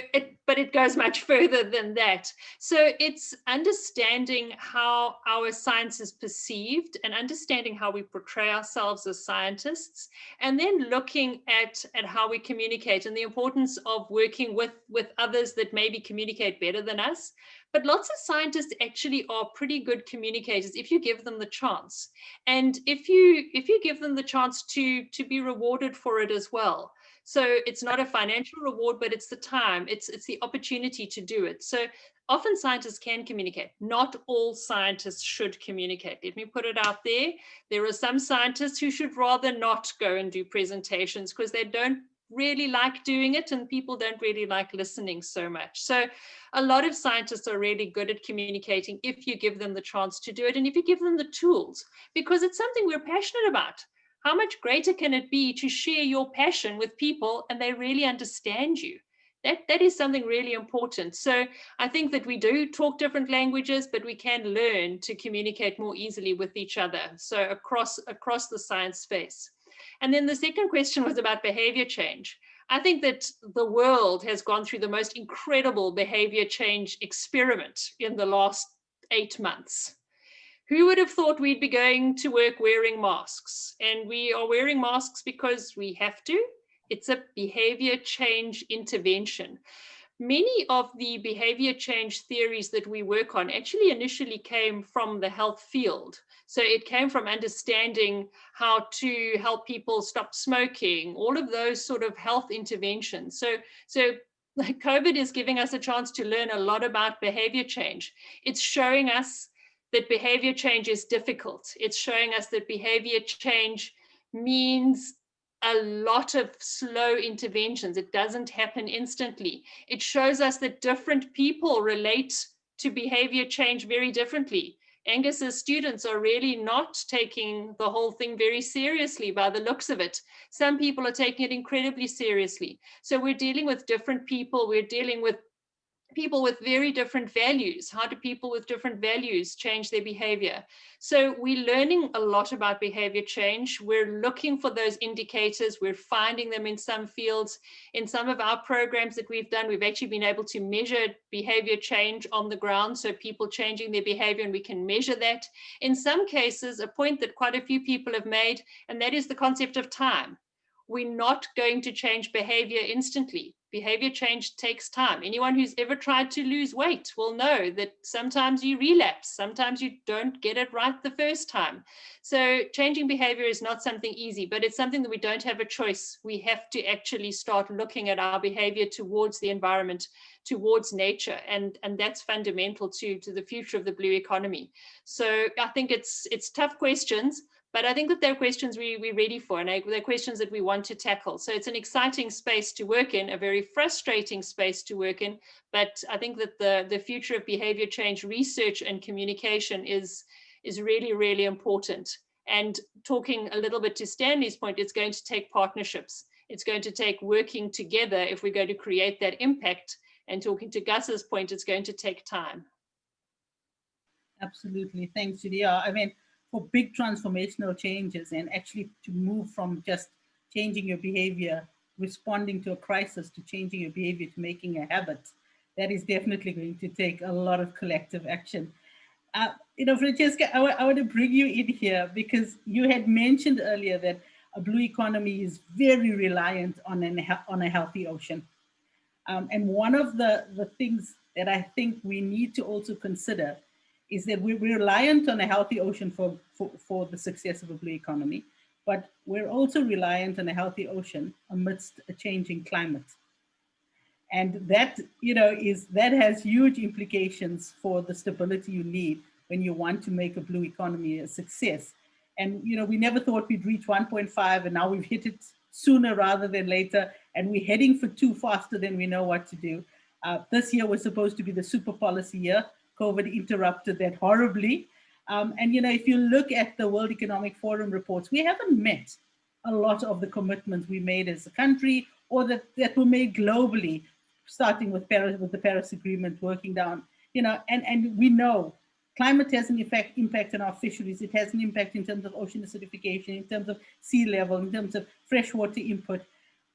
but it goes much further than that. So it's understanding how our science is perceived and understanding how we portray ourselves as scientists, and then looking at how we communicate and the importance of working with others that maybe communicate better than us. But lots of scientists actually are pretty good communicators if you give them the chance. And if you give them the chance to be rewarded for it as well. So it's not a financial reward, but it's the time, it's the opportunity to do it. So often scientists can communicate. Not all scientists should communicate. Let me put it out there. There are some scientists who should rather not go and do presentations because they don't really like doing it and people don't really like listening so much. So a lot of scientists are really good at communicating if you give them the chance to do it and if you give them the tools, because it's something we're passionate about. How much greater can it be to share your passion with people and they really understand you? That is something really important. So I think that we do talk different languages, but we can learn to communicate more easily with each other. So across the science space. And then the second question was about behavior change. I think that the world has gone through the most incredible behavior change experiment in the last 8 months. Who would have thought we'd be going to work wearing masks? And we are wearing masks because we have to. It's a behavior change intervention. Many of the behavior change theories that we work on actually initially came from the health field. So it came from understanding how to help people stop smoking, all of those sort of health interventions. So COVID is giving us a chance to learn a lot about behavior change. It's showing us that behavior change is difficult. It's showing us that behavior change means a lot of slow interventions. It doesn't happen instantly. It shows us that different people relate to behavior change very differently. Angus's students are really not taking the whole thing very seriously by the looks of it. Some people are taking it incredibly seriously. So we're dealing with different people. We're dealing with people with very different values. How do people with different values change their behavior? So we're learning a lot about behavior change. We're looking for those indicators. We're finding them in some fields. In some of our programs that we've done, we've actually been able to measure behavior change on the ground. So people changing their behavior, and we can measure that. In some cases, a point that quite a few people have made, and that is the concept of time. We're not going to change behavior instantly. Behavior change takes time. Anyone who's ever tried to lose weight will know that sometimes you relapse, sometimes you don't get it right the first time. So changing behavior is not something easy, but it's something that we don't have a choice. We have to actually start looking at our behavior towards the environment, towards nature, and that's fundamental to the future of the blue economy. So I think it's tough questions, But I think that there are questions we're ready for, and there are questions that we want to tackle. So it's an exciting space to work in, a very frustrating space to work in. But I think that the future of behavior change research and communication is really, really important. And talking a little bit to Stanley's point, it's going to take partnerships. It's going to take working together if we're going to create that impact. And talking to Gus's point, it's going to take time. Absolutely. Thanks, Judy. Yeah, I mean, for big transformational changes and actually to move from just changing your behavior, responding to a crisis, to changing your behavior, to making a habit, that is definitely going to take a lot of collective action. Francesca, I want to bring you in here because you had mentioned earlier that a blue economy is very reliant on a healthy ocean. And one of the things that I think we need to also consider is that we're reliant on a healthy ocean for the success of a blue economy, but we're also reliant on a healthy ocean amidst a changing climate. And that, that has huge implications for the stability you need when you want to make a blue economy a success. And, we never thought we'd reach 1.5, and now we've hit it sooner rather than later, and we're heading for 2 faster than we know what to do. This year was supposed to be the super policy year. COVID interrupted that horribly. And, if you look at the World Economic Forum reports, we haven't met a lot of the commitments we made as a country or that were made globally, starting with the Paris Agreement, working down, and we know climate has an impact on our fisheries. It has an impact in terms of ocean acidification, in terms of sea level, in terms of freshwater input.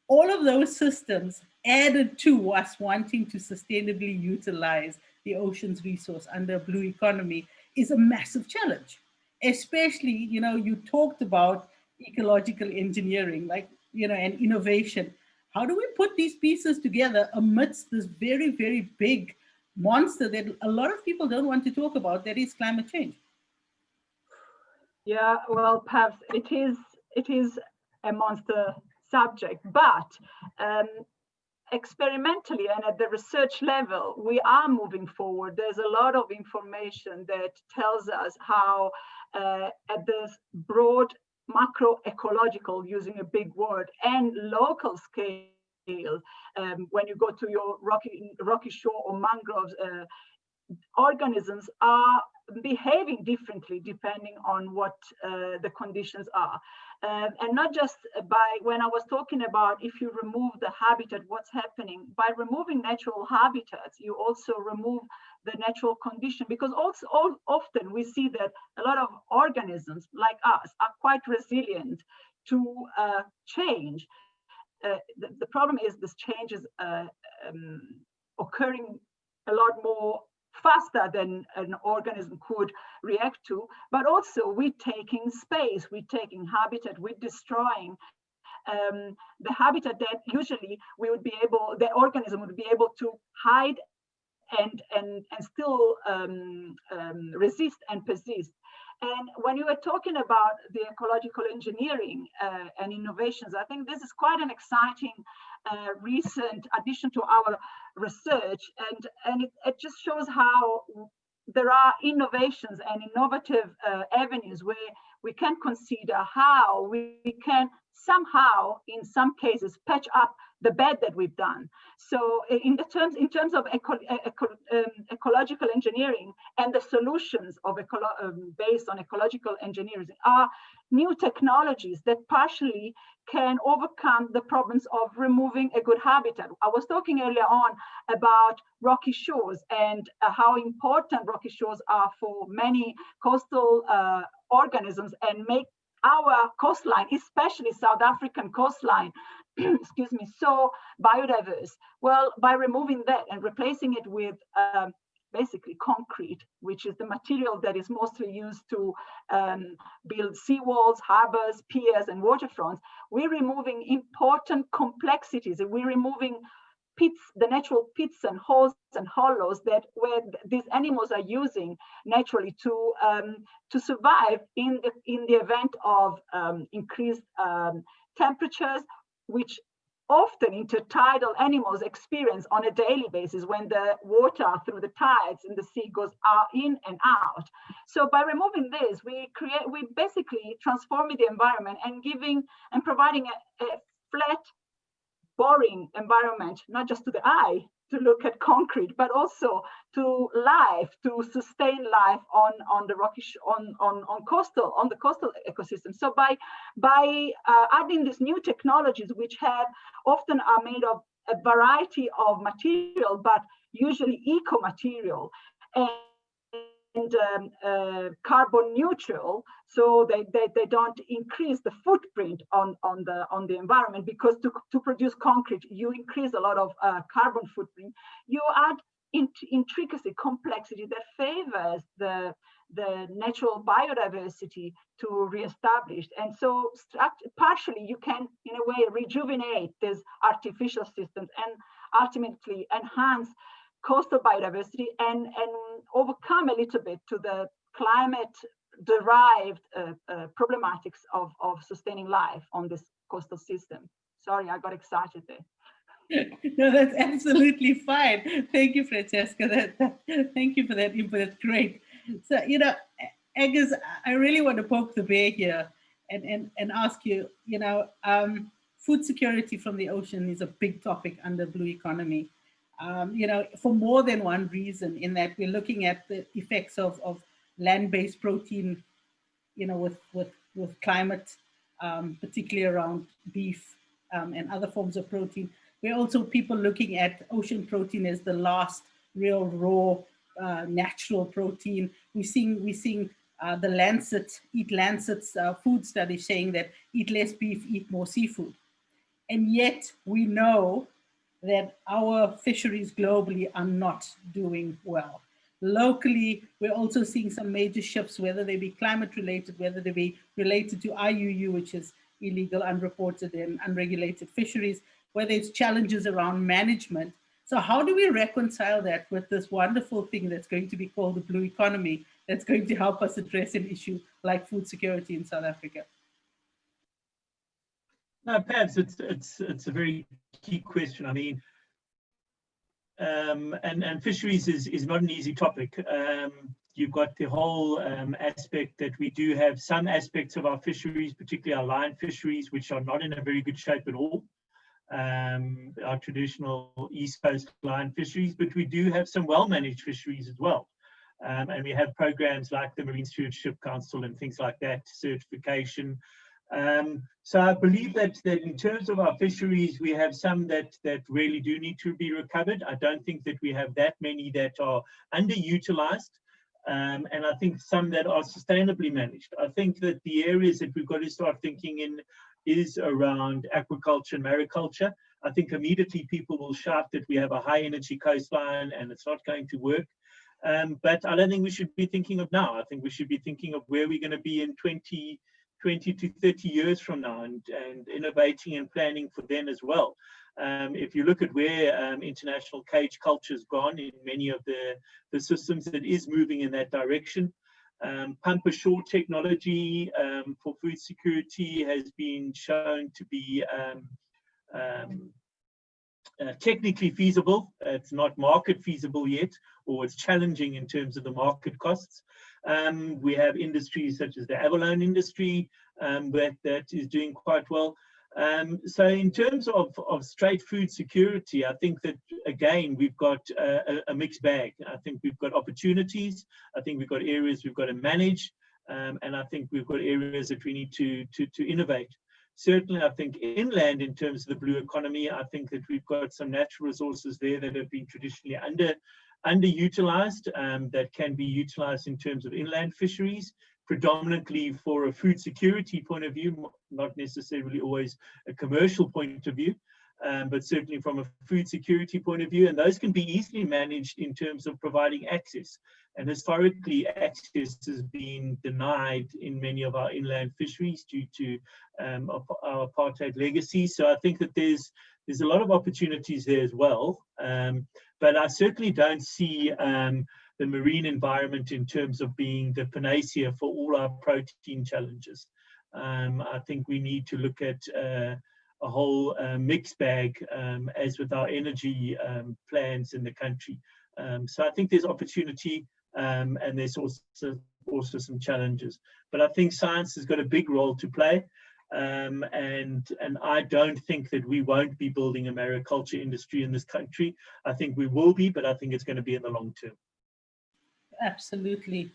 All of those systems added to us wanting to sustainably utilize the ocean's resource under a blue economy is a massive challenge. Especially, you talked about ecological engineering, and innovation. How do we put these pieces together amidst this very, very big monster that a lot of people don't want to talk about, that is climate change? Yeah, well, perhaps it is a monster subject, but experimentally and at the research level, we are moving forward. There's a lot of information that tells us how at this broad macroecological, using a big word, and local scale, when you go to your rocky shore or mangroves, organisms are behaving differently depending on what the conditions are. And not just when I was talking about if you remove the habitat, what's happening, by removing natural habitats, you also remove the natural condition, because also often we see that a lot of organisms like us are quite resilient to change. The problem is this change is occurring a lot more faster than an organism could react to, but also we're taking space, we're taking habitat, we're destroying the habitat that usually the organism would be able to hide and still resist and persist. And when you were talking about the ecological engineering and innovations, I think this is quite an exciting recent addition to our research, and it just shows how there are innovations and innovative avenues where we can consider how we can somehow, in some cases, patch up the bad that we've done. So in terms of ecological engineering and the solutions of based on ecological engineering are new technologies that partially can overcome the problems of removing a good habitat. I was talking earlier on about rocky shores and how important rocky shores are for many coastal organisms and make our coastline, especially South African coastline, excuse me, so biodiverse. Well, by removing that and replacing it with basically concrete, which is the material that is mostly used to build seawalls, harbors, piers, and waterfronts, we're removing important complexities. We're removing pits, the natural pits and holes and hollows that where these animals are using naturally to survive in the event of increased temperatures, which often intertidal animals experience on a daily basis when the water through the tides in the sea goes in and out. So by removing this, we basically transforming the environment and providing a flat, boring environment, not just to the eye to look at concrete, but also to life, to sustain life on the rocky on the coastal ecosystem. So by adding these new technologies, which often are made of a variety of material, but usually eco material and carbon neutral, so they don't increase the footprint on the environment, because to produce concrete you increase a lot of carbon footprint. You add intricacy, complexity that favors the natural biodiversity to reestablish, and so partially you can in a way rejuvenate these artificial systems and ultimately enhance coastal biodiversity and overcome a little bit to the climate-derived problematics of sustaining life on this coastal system. Sorry, I got excited there. No, that's absolutely fine. Thank you, Francesca. Thank you for that input. That's great. So, Angus, I really want to poke the bear here and ask you, food security from the ocean is a big topic under Blue Economy. For more than one reason, in that we're looking at the effects of land-based protein, with climate, particularly around beef and other forms of protein. We're also people looking at ocean protein as the last real raw natural protein. We're seeing the Lancet, Eat Lancet's food study saying that eat less beef, eat more seafood. And yet we know that our fisheries globally are not doing well. Locally, we're also seeing some major shifts, whether they be climate related, whether they be related to IUU, which is illegal, unreported and unregulated fisheries, whether it's challenges around management. So how do we reconcile that with this wonderful thing that's going to be called the Blue Economy, that's going to help us address an issue like food security in South Africa? No, perhaps it's a very key question. I mean, and fisheries is not an easy topic. You've got the whole aspect that we do have some aspects of our fisheries, particularly our line fisheries, which are not in a very good shape at all. Our traditional East Coast line fisheries, but we do have some well-managed fisheries as well. And we have programs like the Marine Stewardship Council and things like that, certification. So I believe that in terms of our fisheries, we have some that really do need to be recovered. I don't think that we have that many that are underutilized, and I think some that are sustainably managed. I think that the areas that we've got to start thinking in is around aquaculture and mariculture. I think immediately people will shout that we have a high energy coastline and it's not going to work. But I don't think we should be thinking of now. I think we should be thinking of where we're going to be in 20 to 30 years from now, and innovating and planning for then as well. If you look at where international cage culture has gone in many of the systems, it is moving in that direction. Pump ashore technology for food security has been shown to be technically feasible. It's not market feasible yet, or it's challenging in terms of the market costs. We have industries such as the abalone industry that is doing quite well. So in terms of straight food security, I think that, again, we've got a mixed bag. I think we've got opportunities. I think we've got areas we've got to manage. And I think we've got areas that we need to innovate. Certainly, I think inland, in terms of the blue economy, I think that we've got some natural resources there that have been traditionally underutilized, that can be utilized in terms of inland fisheries, predominantly for a food security point of view, not necessarily always a commercial point of view, but certainly from a food security point of view. And those can be easily managed in terms of providing access. And historically, access has been denied in many of our inland fisheries due to our apartheid legacy. So I think that there's a lot of opportunities there as well. But I certainly don't see the marine environment in terms of being the panacea for all our protein challenges. I think we need to look at a whole mixed bag, as with our energy plans in the country. So I think there's opportunity, and there's also some challenges. But I think science has got a big role to play. And I don't think that we won't be building a mariculture industry in this country. I think we will be, but I think it's going to be in the long term. Absolutely.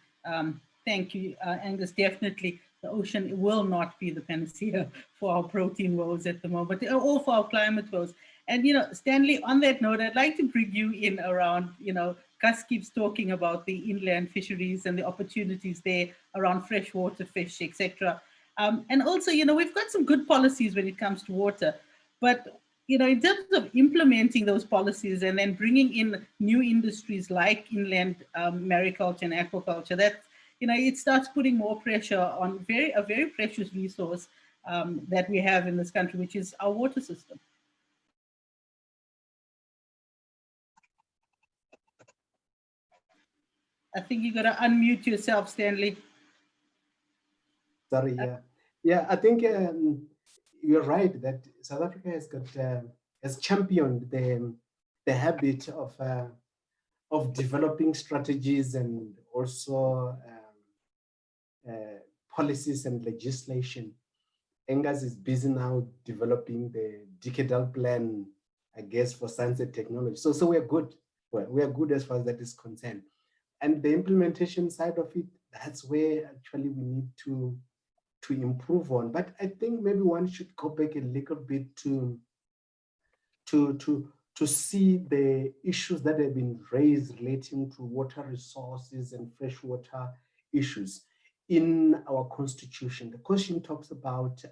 Thank you, Angus. Definitely, the ocean will not be the panacea for our protein woes at the moment, or for our climate woes. And, you know, Stanley, on that note, I'd like to bring you in around, you know, Gus keeps talking about the inland fisheries and the opportunities there around freshwater fish, etc. And also, you know, we've got some good policies when it comes to water, but, you know, in terms of implementing those policies and then bringing in new industries like inland mariculture and aquaculture, that, you know, it starts putting more pressure on a very precious resource that we have in this country, which is our water system. I think you got to unmute yourself, Stanley. Sorry, yeah. I think you're right that South Africa has championed the habit of developing strategies and also policies and legislation. Angus is busy now developing the decadal plan, I guess, for science and technology. So we're good. Well, we are good as far as that is concerned. And the implementation side of it, that's where actually we need to improve on. But I think maybe one should go back a little bit to see the issues that have been raised relating to water resources and freshwater issues in our constitution. The constitution talks about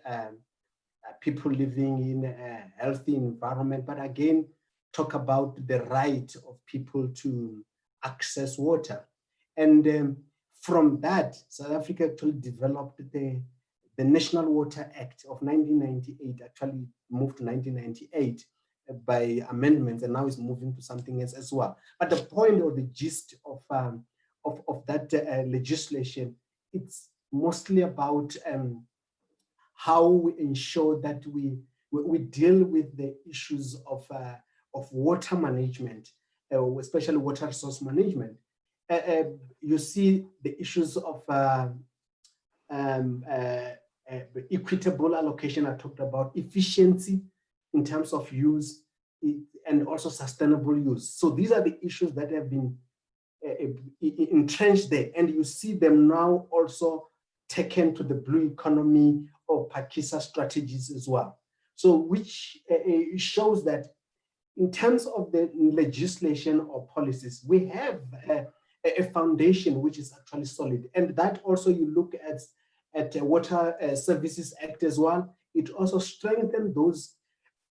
people living in a healthy environment, but again, talk about the right of people to access water. And from that, South Africa actually developed the National Water Act of 1998, actually moved to 1998 by amendments, and now is moving to something else as well. But the point or the gist of that legislation, it's mostly about how we ensure that we deal with the issues of water management, especially water resource management. You see the issues of equitable allocation. I talked about efficiency in terms of use and also sustainable use. So these are the issues that have been entrenched there, and you see them now also taken to the blue economy or PAKISA strategies as well. So which shows that in terms of the legislation or policies, we have a foundation which is actually solid. And that also you look at the Water Services Act as well. It also strengthens those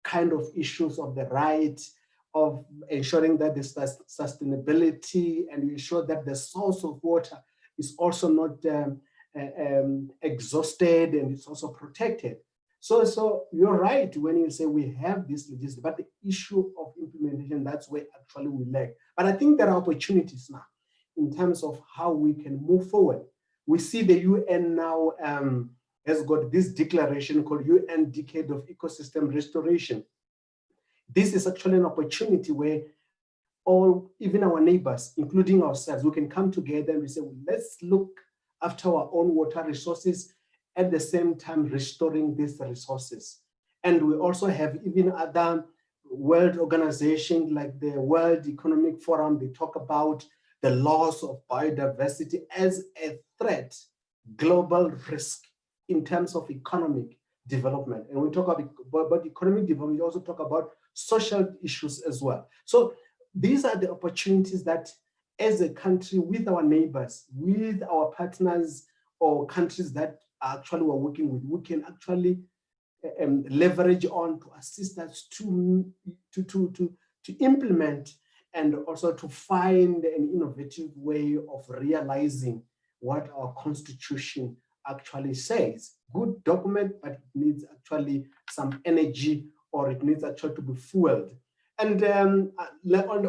kind of issues of the right of ensuring that the sustainability and ensure that the source of water is also not exhausted and it's also protected. So you're right when you say we have this legislation, but the issue of implementation, that's where actually we lag. But I think there are opportunities now in terms of how we can move forward. We see the UN now has got this declaration called UN Decade of Ecosystem Restoration. This is actually an opportunity where even our neighbors, including ourselves, we can come together and we say, well, let's look after our own water resources, at the same time restoring these resources. And we also have even other world organizations like the World Economic Forum. They talk about the loss of biodiversity as a threat, global risk in terms of economic development. And we talk about economic development, we also talk about social issues as well. So these are the opportunities that as a country, with our neighbors, with our partners or countries that actually we're working with, we can actually leverage on to assist us to implement and also to find an innovative way of realizing what our constitution actually says. Good document, but it needs actually some energy, or it needs actually to be fueled. And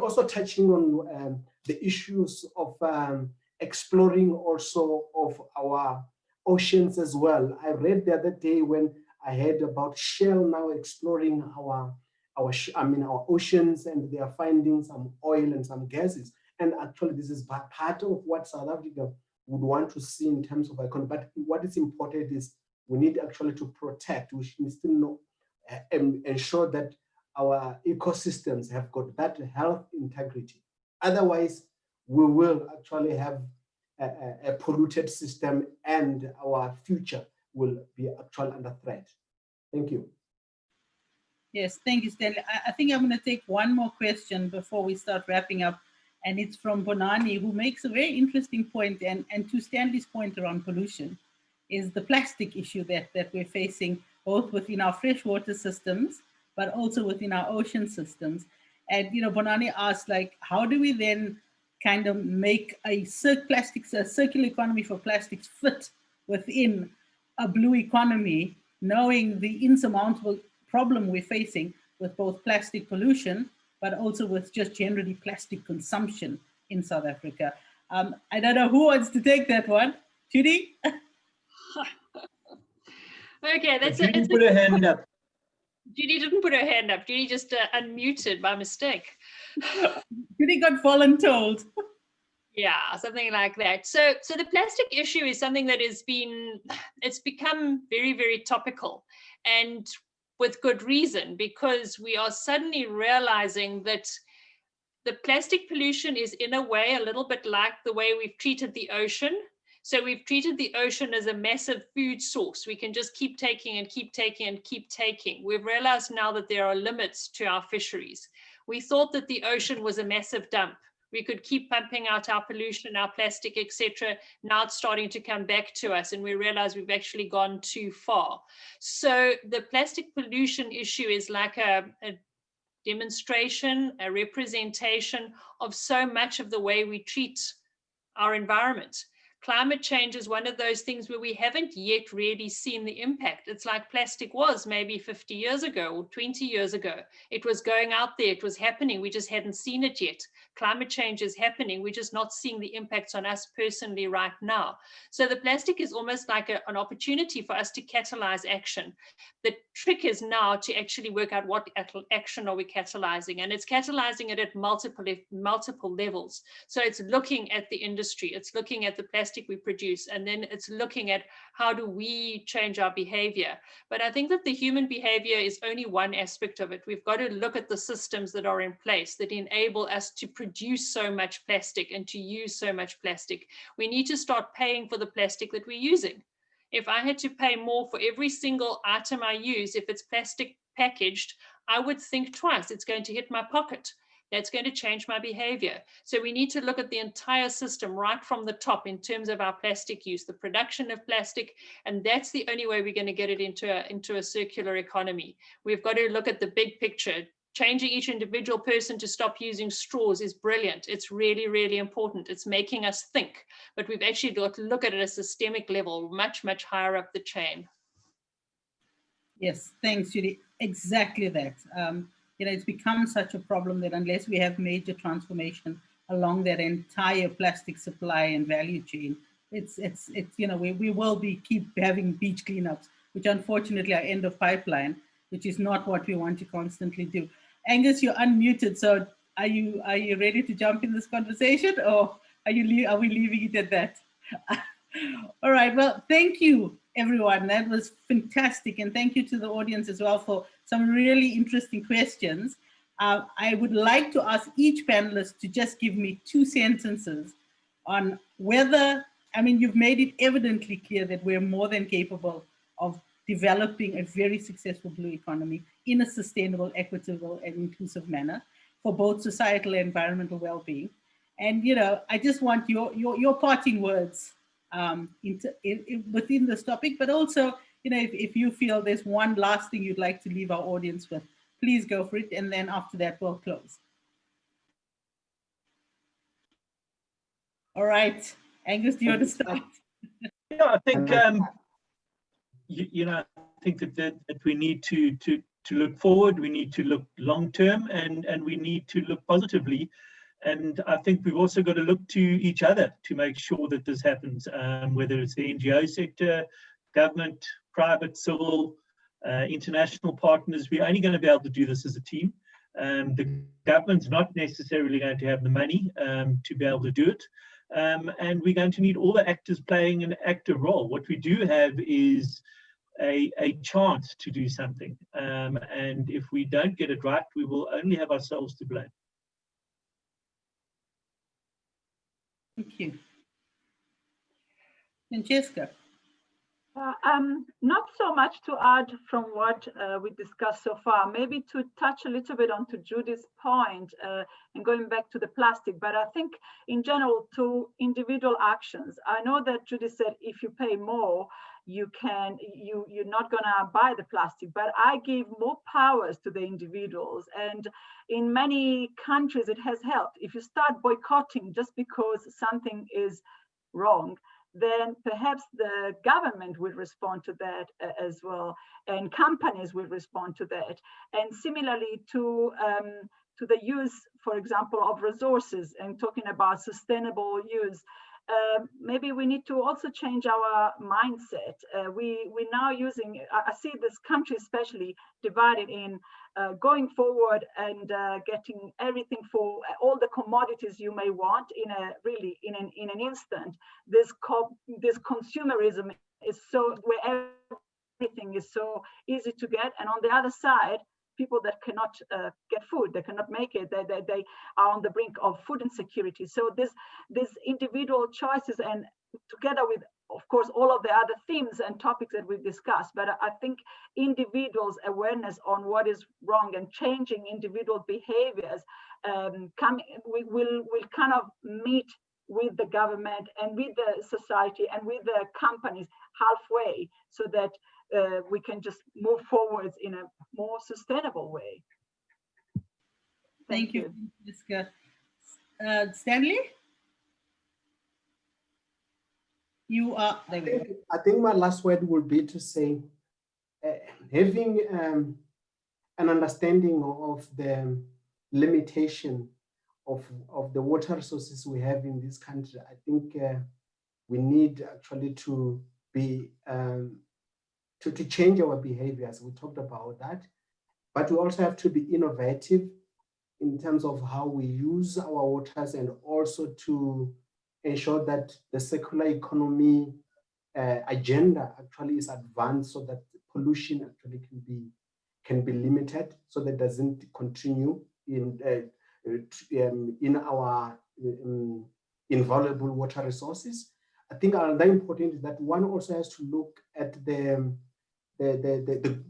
also touching on the issues of exploring also of our oceans as well. I read the other day when I heard about Shell now exploring our oceans, and they are finding some oil and some gases. And actually, this is part of what South Africa would want to see in terms of economy. But what is important is we need actually to protect. We should still know, ensure that our ecosystems have got that health integrity. Otherwise, we will actually have a polluted system, and our future will be actually under threat. Thank you. Yes, thank you, Stanley. I think I'm going to take one more question before we start wrapping up. And it's from Bonani, who makes a very interesting point, and to Stanley's point around pollution, is the plastic issue that we're facing, both within our freshwater systems, but also within our ocean systems. And, you know, Bonani asked, like, how do we then kind of make a circular economy for plastics fit within a blue economy, knowing the insurmountable problem we're facing with both plastic pollution, but also with just generally plastic consumption in South Africa. I don't know who wants to take that one. Judy? Okay, that's Judy put her hand up. Judy didn't put her hand up. Judy just unmuted by mistake. Judy got voluntold. Yeah, something like that. So the plastic issue is something that it's become very, very topical, and with good reason, because we are suddenly realizing that the plastic pollution is in a way a little bit like the way we've treated the ocean. So we've treated the ocean as a massive food source. We can just keep taking and keep taking and keep taking. We've realized now that there are limits to our fisheries. We thought that the ocean was a massive dump. We could keep pumping out our pollution, our plastic, etc. Now it's starting to come back to us, and we realize we've actually gone too far. So the plastic pollution issue is like a demonstration, a representation of so much of the way we treat our environment. Climate change is one of those things where we haven't yet really seen the impact. It's like plastic was maybe 50 years ago or 20 years ago. It was going out there, it was happening, we just hadn't seen it yet. Climate change is happening, we're just not seeing the impacts on us personally right now. So the plastic is almost like an opportunity for us to catalyze action. The trick is now to actually work out what action are we catalyzing, and it's catalyzing it at multiple levels. So it's looking at the industry, it's looking at the plastic we produce, and then it's looking at how do we change our behavior. But I think that the human behavior is only one aspect of it. We've got to look at the systems that are in place that enable us to produce so much plastic and to use so much plastic. We need to start paying for the plastic that we're using. If I had to pay more for every single item I use, if it's plastic packaged, I would think twice. It's going to hit my pocket. That's going to change my behavior. So we need to look at the entire system right from the top in terms of our plastic use, the production of plastic, and that's the only way we're going to get it into a circular economy. We've got to look at the big picture. Changing each individual person to stop using straws is brilliant. It's really, really important. It's making us think, but we've actually got to look at it at a systemic level, much, much higher up the chain. Yes, thanks, Judy. Exactly that. You know, it's become such a problem that unless we have major transformation along that entire plastic supply and value chain, it's you know, we will keep having beach cleanups, which unfortunately are end of pipeline, which is not what we want to constantly do. Angus, you're unmuted, so are you ready to jump in this conversare, or are we leaving it at that? All right, well, thank you, everyone. That was fantastic. And thank you to the audience as well for some really interesting questions. I would like to ask each panelist to just give me 2 sentences on whether, I mean, you've made it evidently clear that we're more than capable of developing a very successful blue economy in a sustainable, equitable, and inclusive manner for both societal and environmental well-being. And, you know, I just want your parting words within this topic, but also, you know, if you feel there's one last thing you'd like to leave our audience with, please go for it. And then after that, we'll close. All right, Angus, do you want to start? Yeah, I think, you know, I think that we need to look forward, we need to look long-term, and we need to look positively. And I think we've also got to look to each other to make sure that this happens, whether it's the NGO sector, government, private, civil, international partners. We're only going to be able to do this as a team. The government's not necessarily going to have the money to be able to do it. And we're going to need all the actors playing an active role. What we do have is a chance to do something. And if we don't get it right, we will only have ourselves to blame. Thank you. Francesca. Not so much to add from what we discussed so far, maybe to touch a little bit onto Judy's point and going back to the plastic, but I think in general to individual actions. I know that Judy said if you pay more, you're not gonna buy the plastic, but I give more powers to the individuals, and in many countries it has helped. If you start boycotting just because something is wrong, then perhaps the government will respond to that as well, and companies will respond to that. And similarly to the use, for example, of resources, and talking about sustainable use, maybe we need to also change our mindset. We're now using, I see this country especially divided in going forward and getting everything for all the commodities you may want in an instant. This consumerism is so, where everything is so easy to get, and on the other side, people that cannot get food, they cannot make it, they are on the brink of food insecurity. So this individual choices, and together with, of course, all of the other themes and topics that we've discussed, but I think individuals' awareness on what is wrong and changing individual behaviors will kind of meet with the government and with the society and with the companies halfway, so that we can just move forwards in a more sustainable way. Thank you, Francesca. Stanley? You are, there we go. I think my last word would be to say, having an understanding of the limitation of the water resources we have in this country, I think we need actually to be to change our behaviors. We talked about that, but we also have to be innovative in terms of how we use our waters, and also to ensure that the circular economy agenda actually is advanced, so that pollution actually can be limited, so that it doesn't continue in our invaluable water resources. I think another important is that one also has to look at the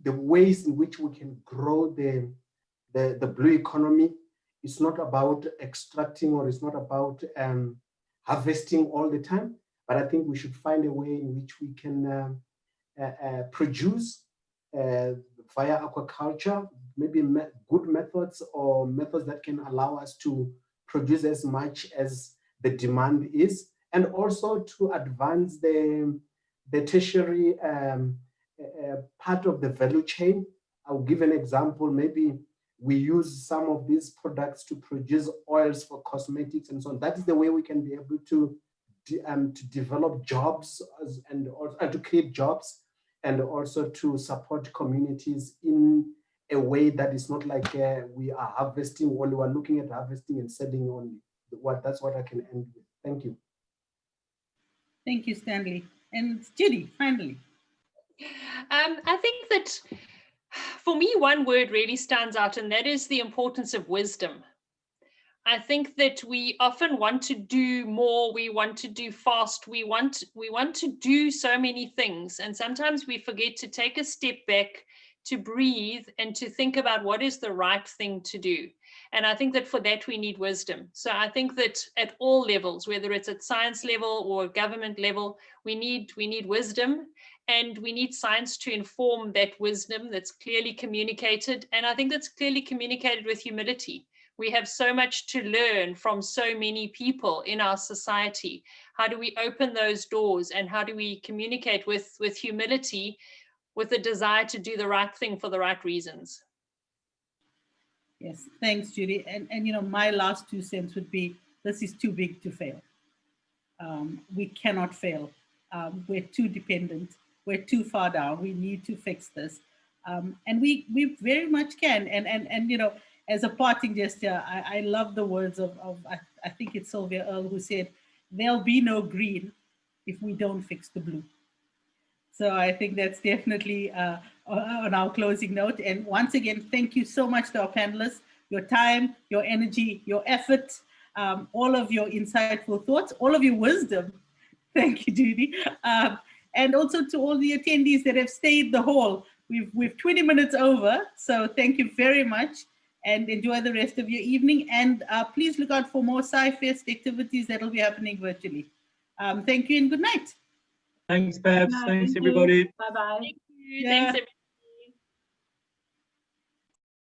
ways in which we can grow the blue economy. It's not about extracting, or it's not about harvesting all the time, but I think we should find a way in which we can produce via aquaculture, maybe good methods, or methods that can allow us to produce as much as the demand is, and also to advance the tertiary part of the value chain. I'll give an example. Maybe we use some of these products to produce oils for cosmetics and so on. That is the way we can be able to develop jobs and to create jobs, and also to support communities in a way that is not like we are harvesting only, we're looking at harvesting and selling only. That's what I can end with. Thank you. Thank you, Stanley. And Judy, finally. I think that for me, one word really stands out, and that is the importance of wisdom. I think that we often want to do more, we want to do fast, we want to do so many things, and sometimes we forget to take a step back, to breathe, and to think about what is the right thing to do. And I think that for that we need wisdom. So I think that at all levels, whether it's at science level or government level, we need wisdom, and we need science to inform that wisdom that's clearly communicated. And I think that's clearly communicated with humility. We have so much to learn from so many people in our society. How do we open those doors, and how do we communicate with humility, with a desire to do the right thing for the right reasons? Yes, thanks, Judy. And you know, my last 2 cents would be, this is too big to fail. We cannot fail. We're too dependent. We're too far down. We need to fix this. And we very much can. And you know, as a parting gesture, I love the words of I think it's Sylvia Earle who said, "There'll be no green if we don't fix the blue." So I think that's definitely on our closing note. And once again, thank you so much to our panelists, your time, your energy, your effort, all of your insightful thoughts, all of your wisdom. Thank you, Judy. And also to all the attendees that have stayed the whole. We've 20 minutes over, so thank you very much and enjoy the rest of your evening. And please look out for more SciFest activities that will be happening virtually. Thank you and good night. Thanks, Babs. Thanks, Thank you. everybody. Bye-bye. Thank you. Yeah. Thanks, everyone.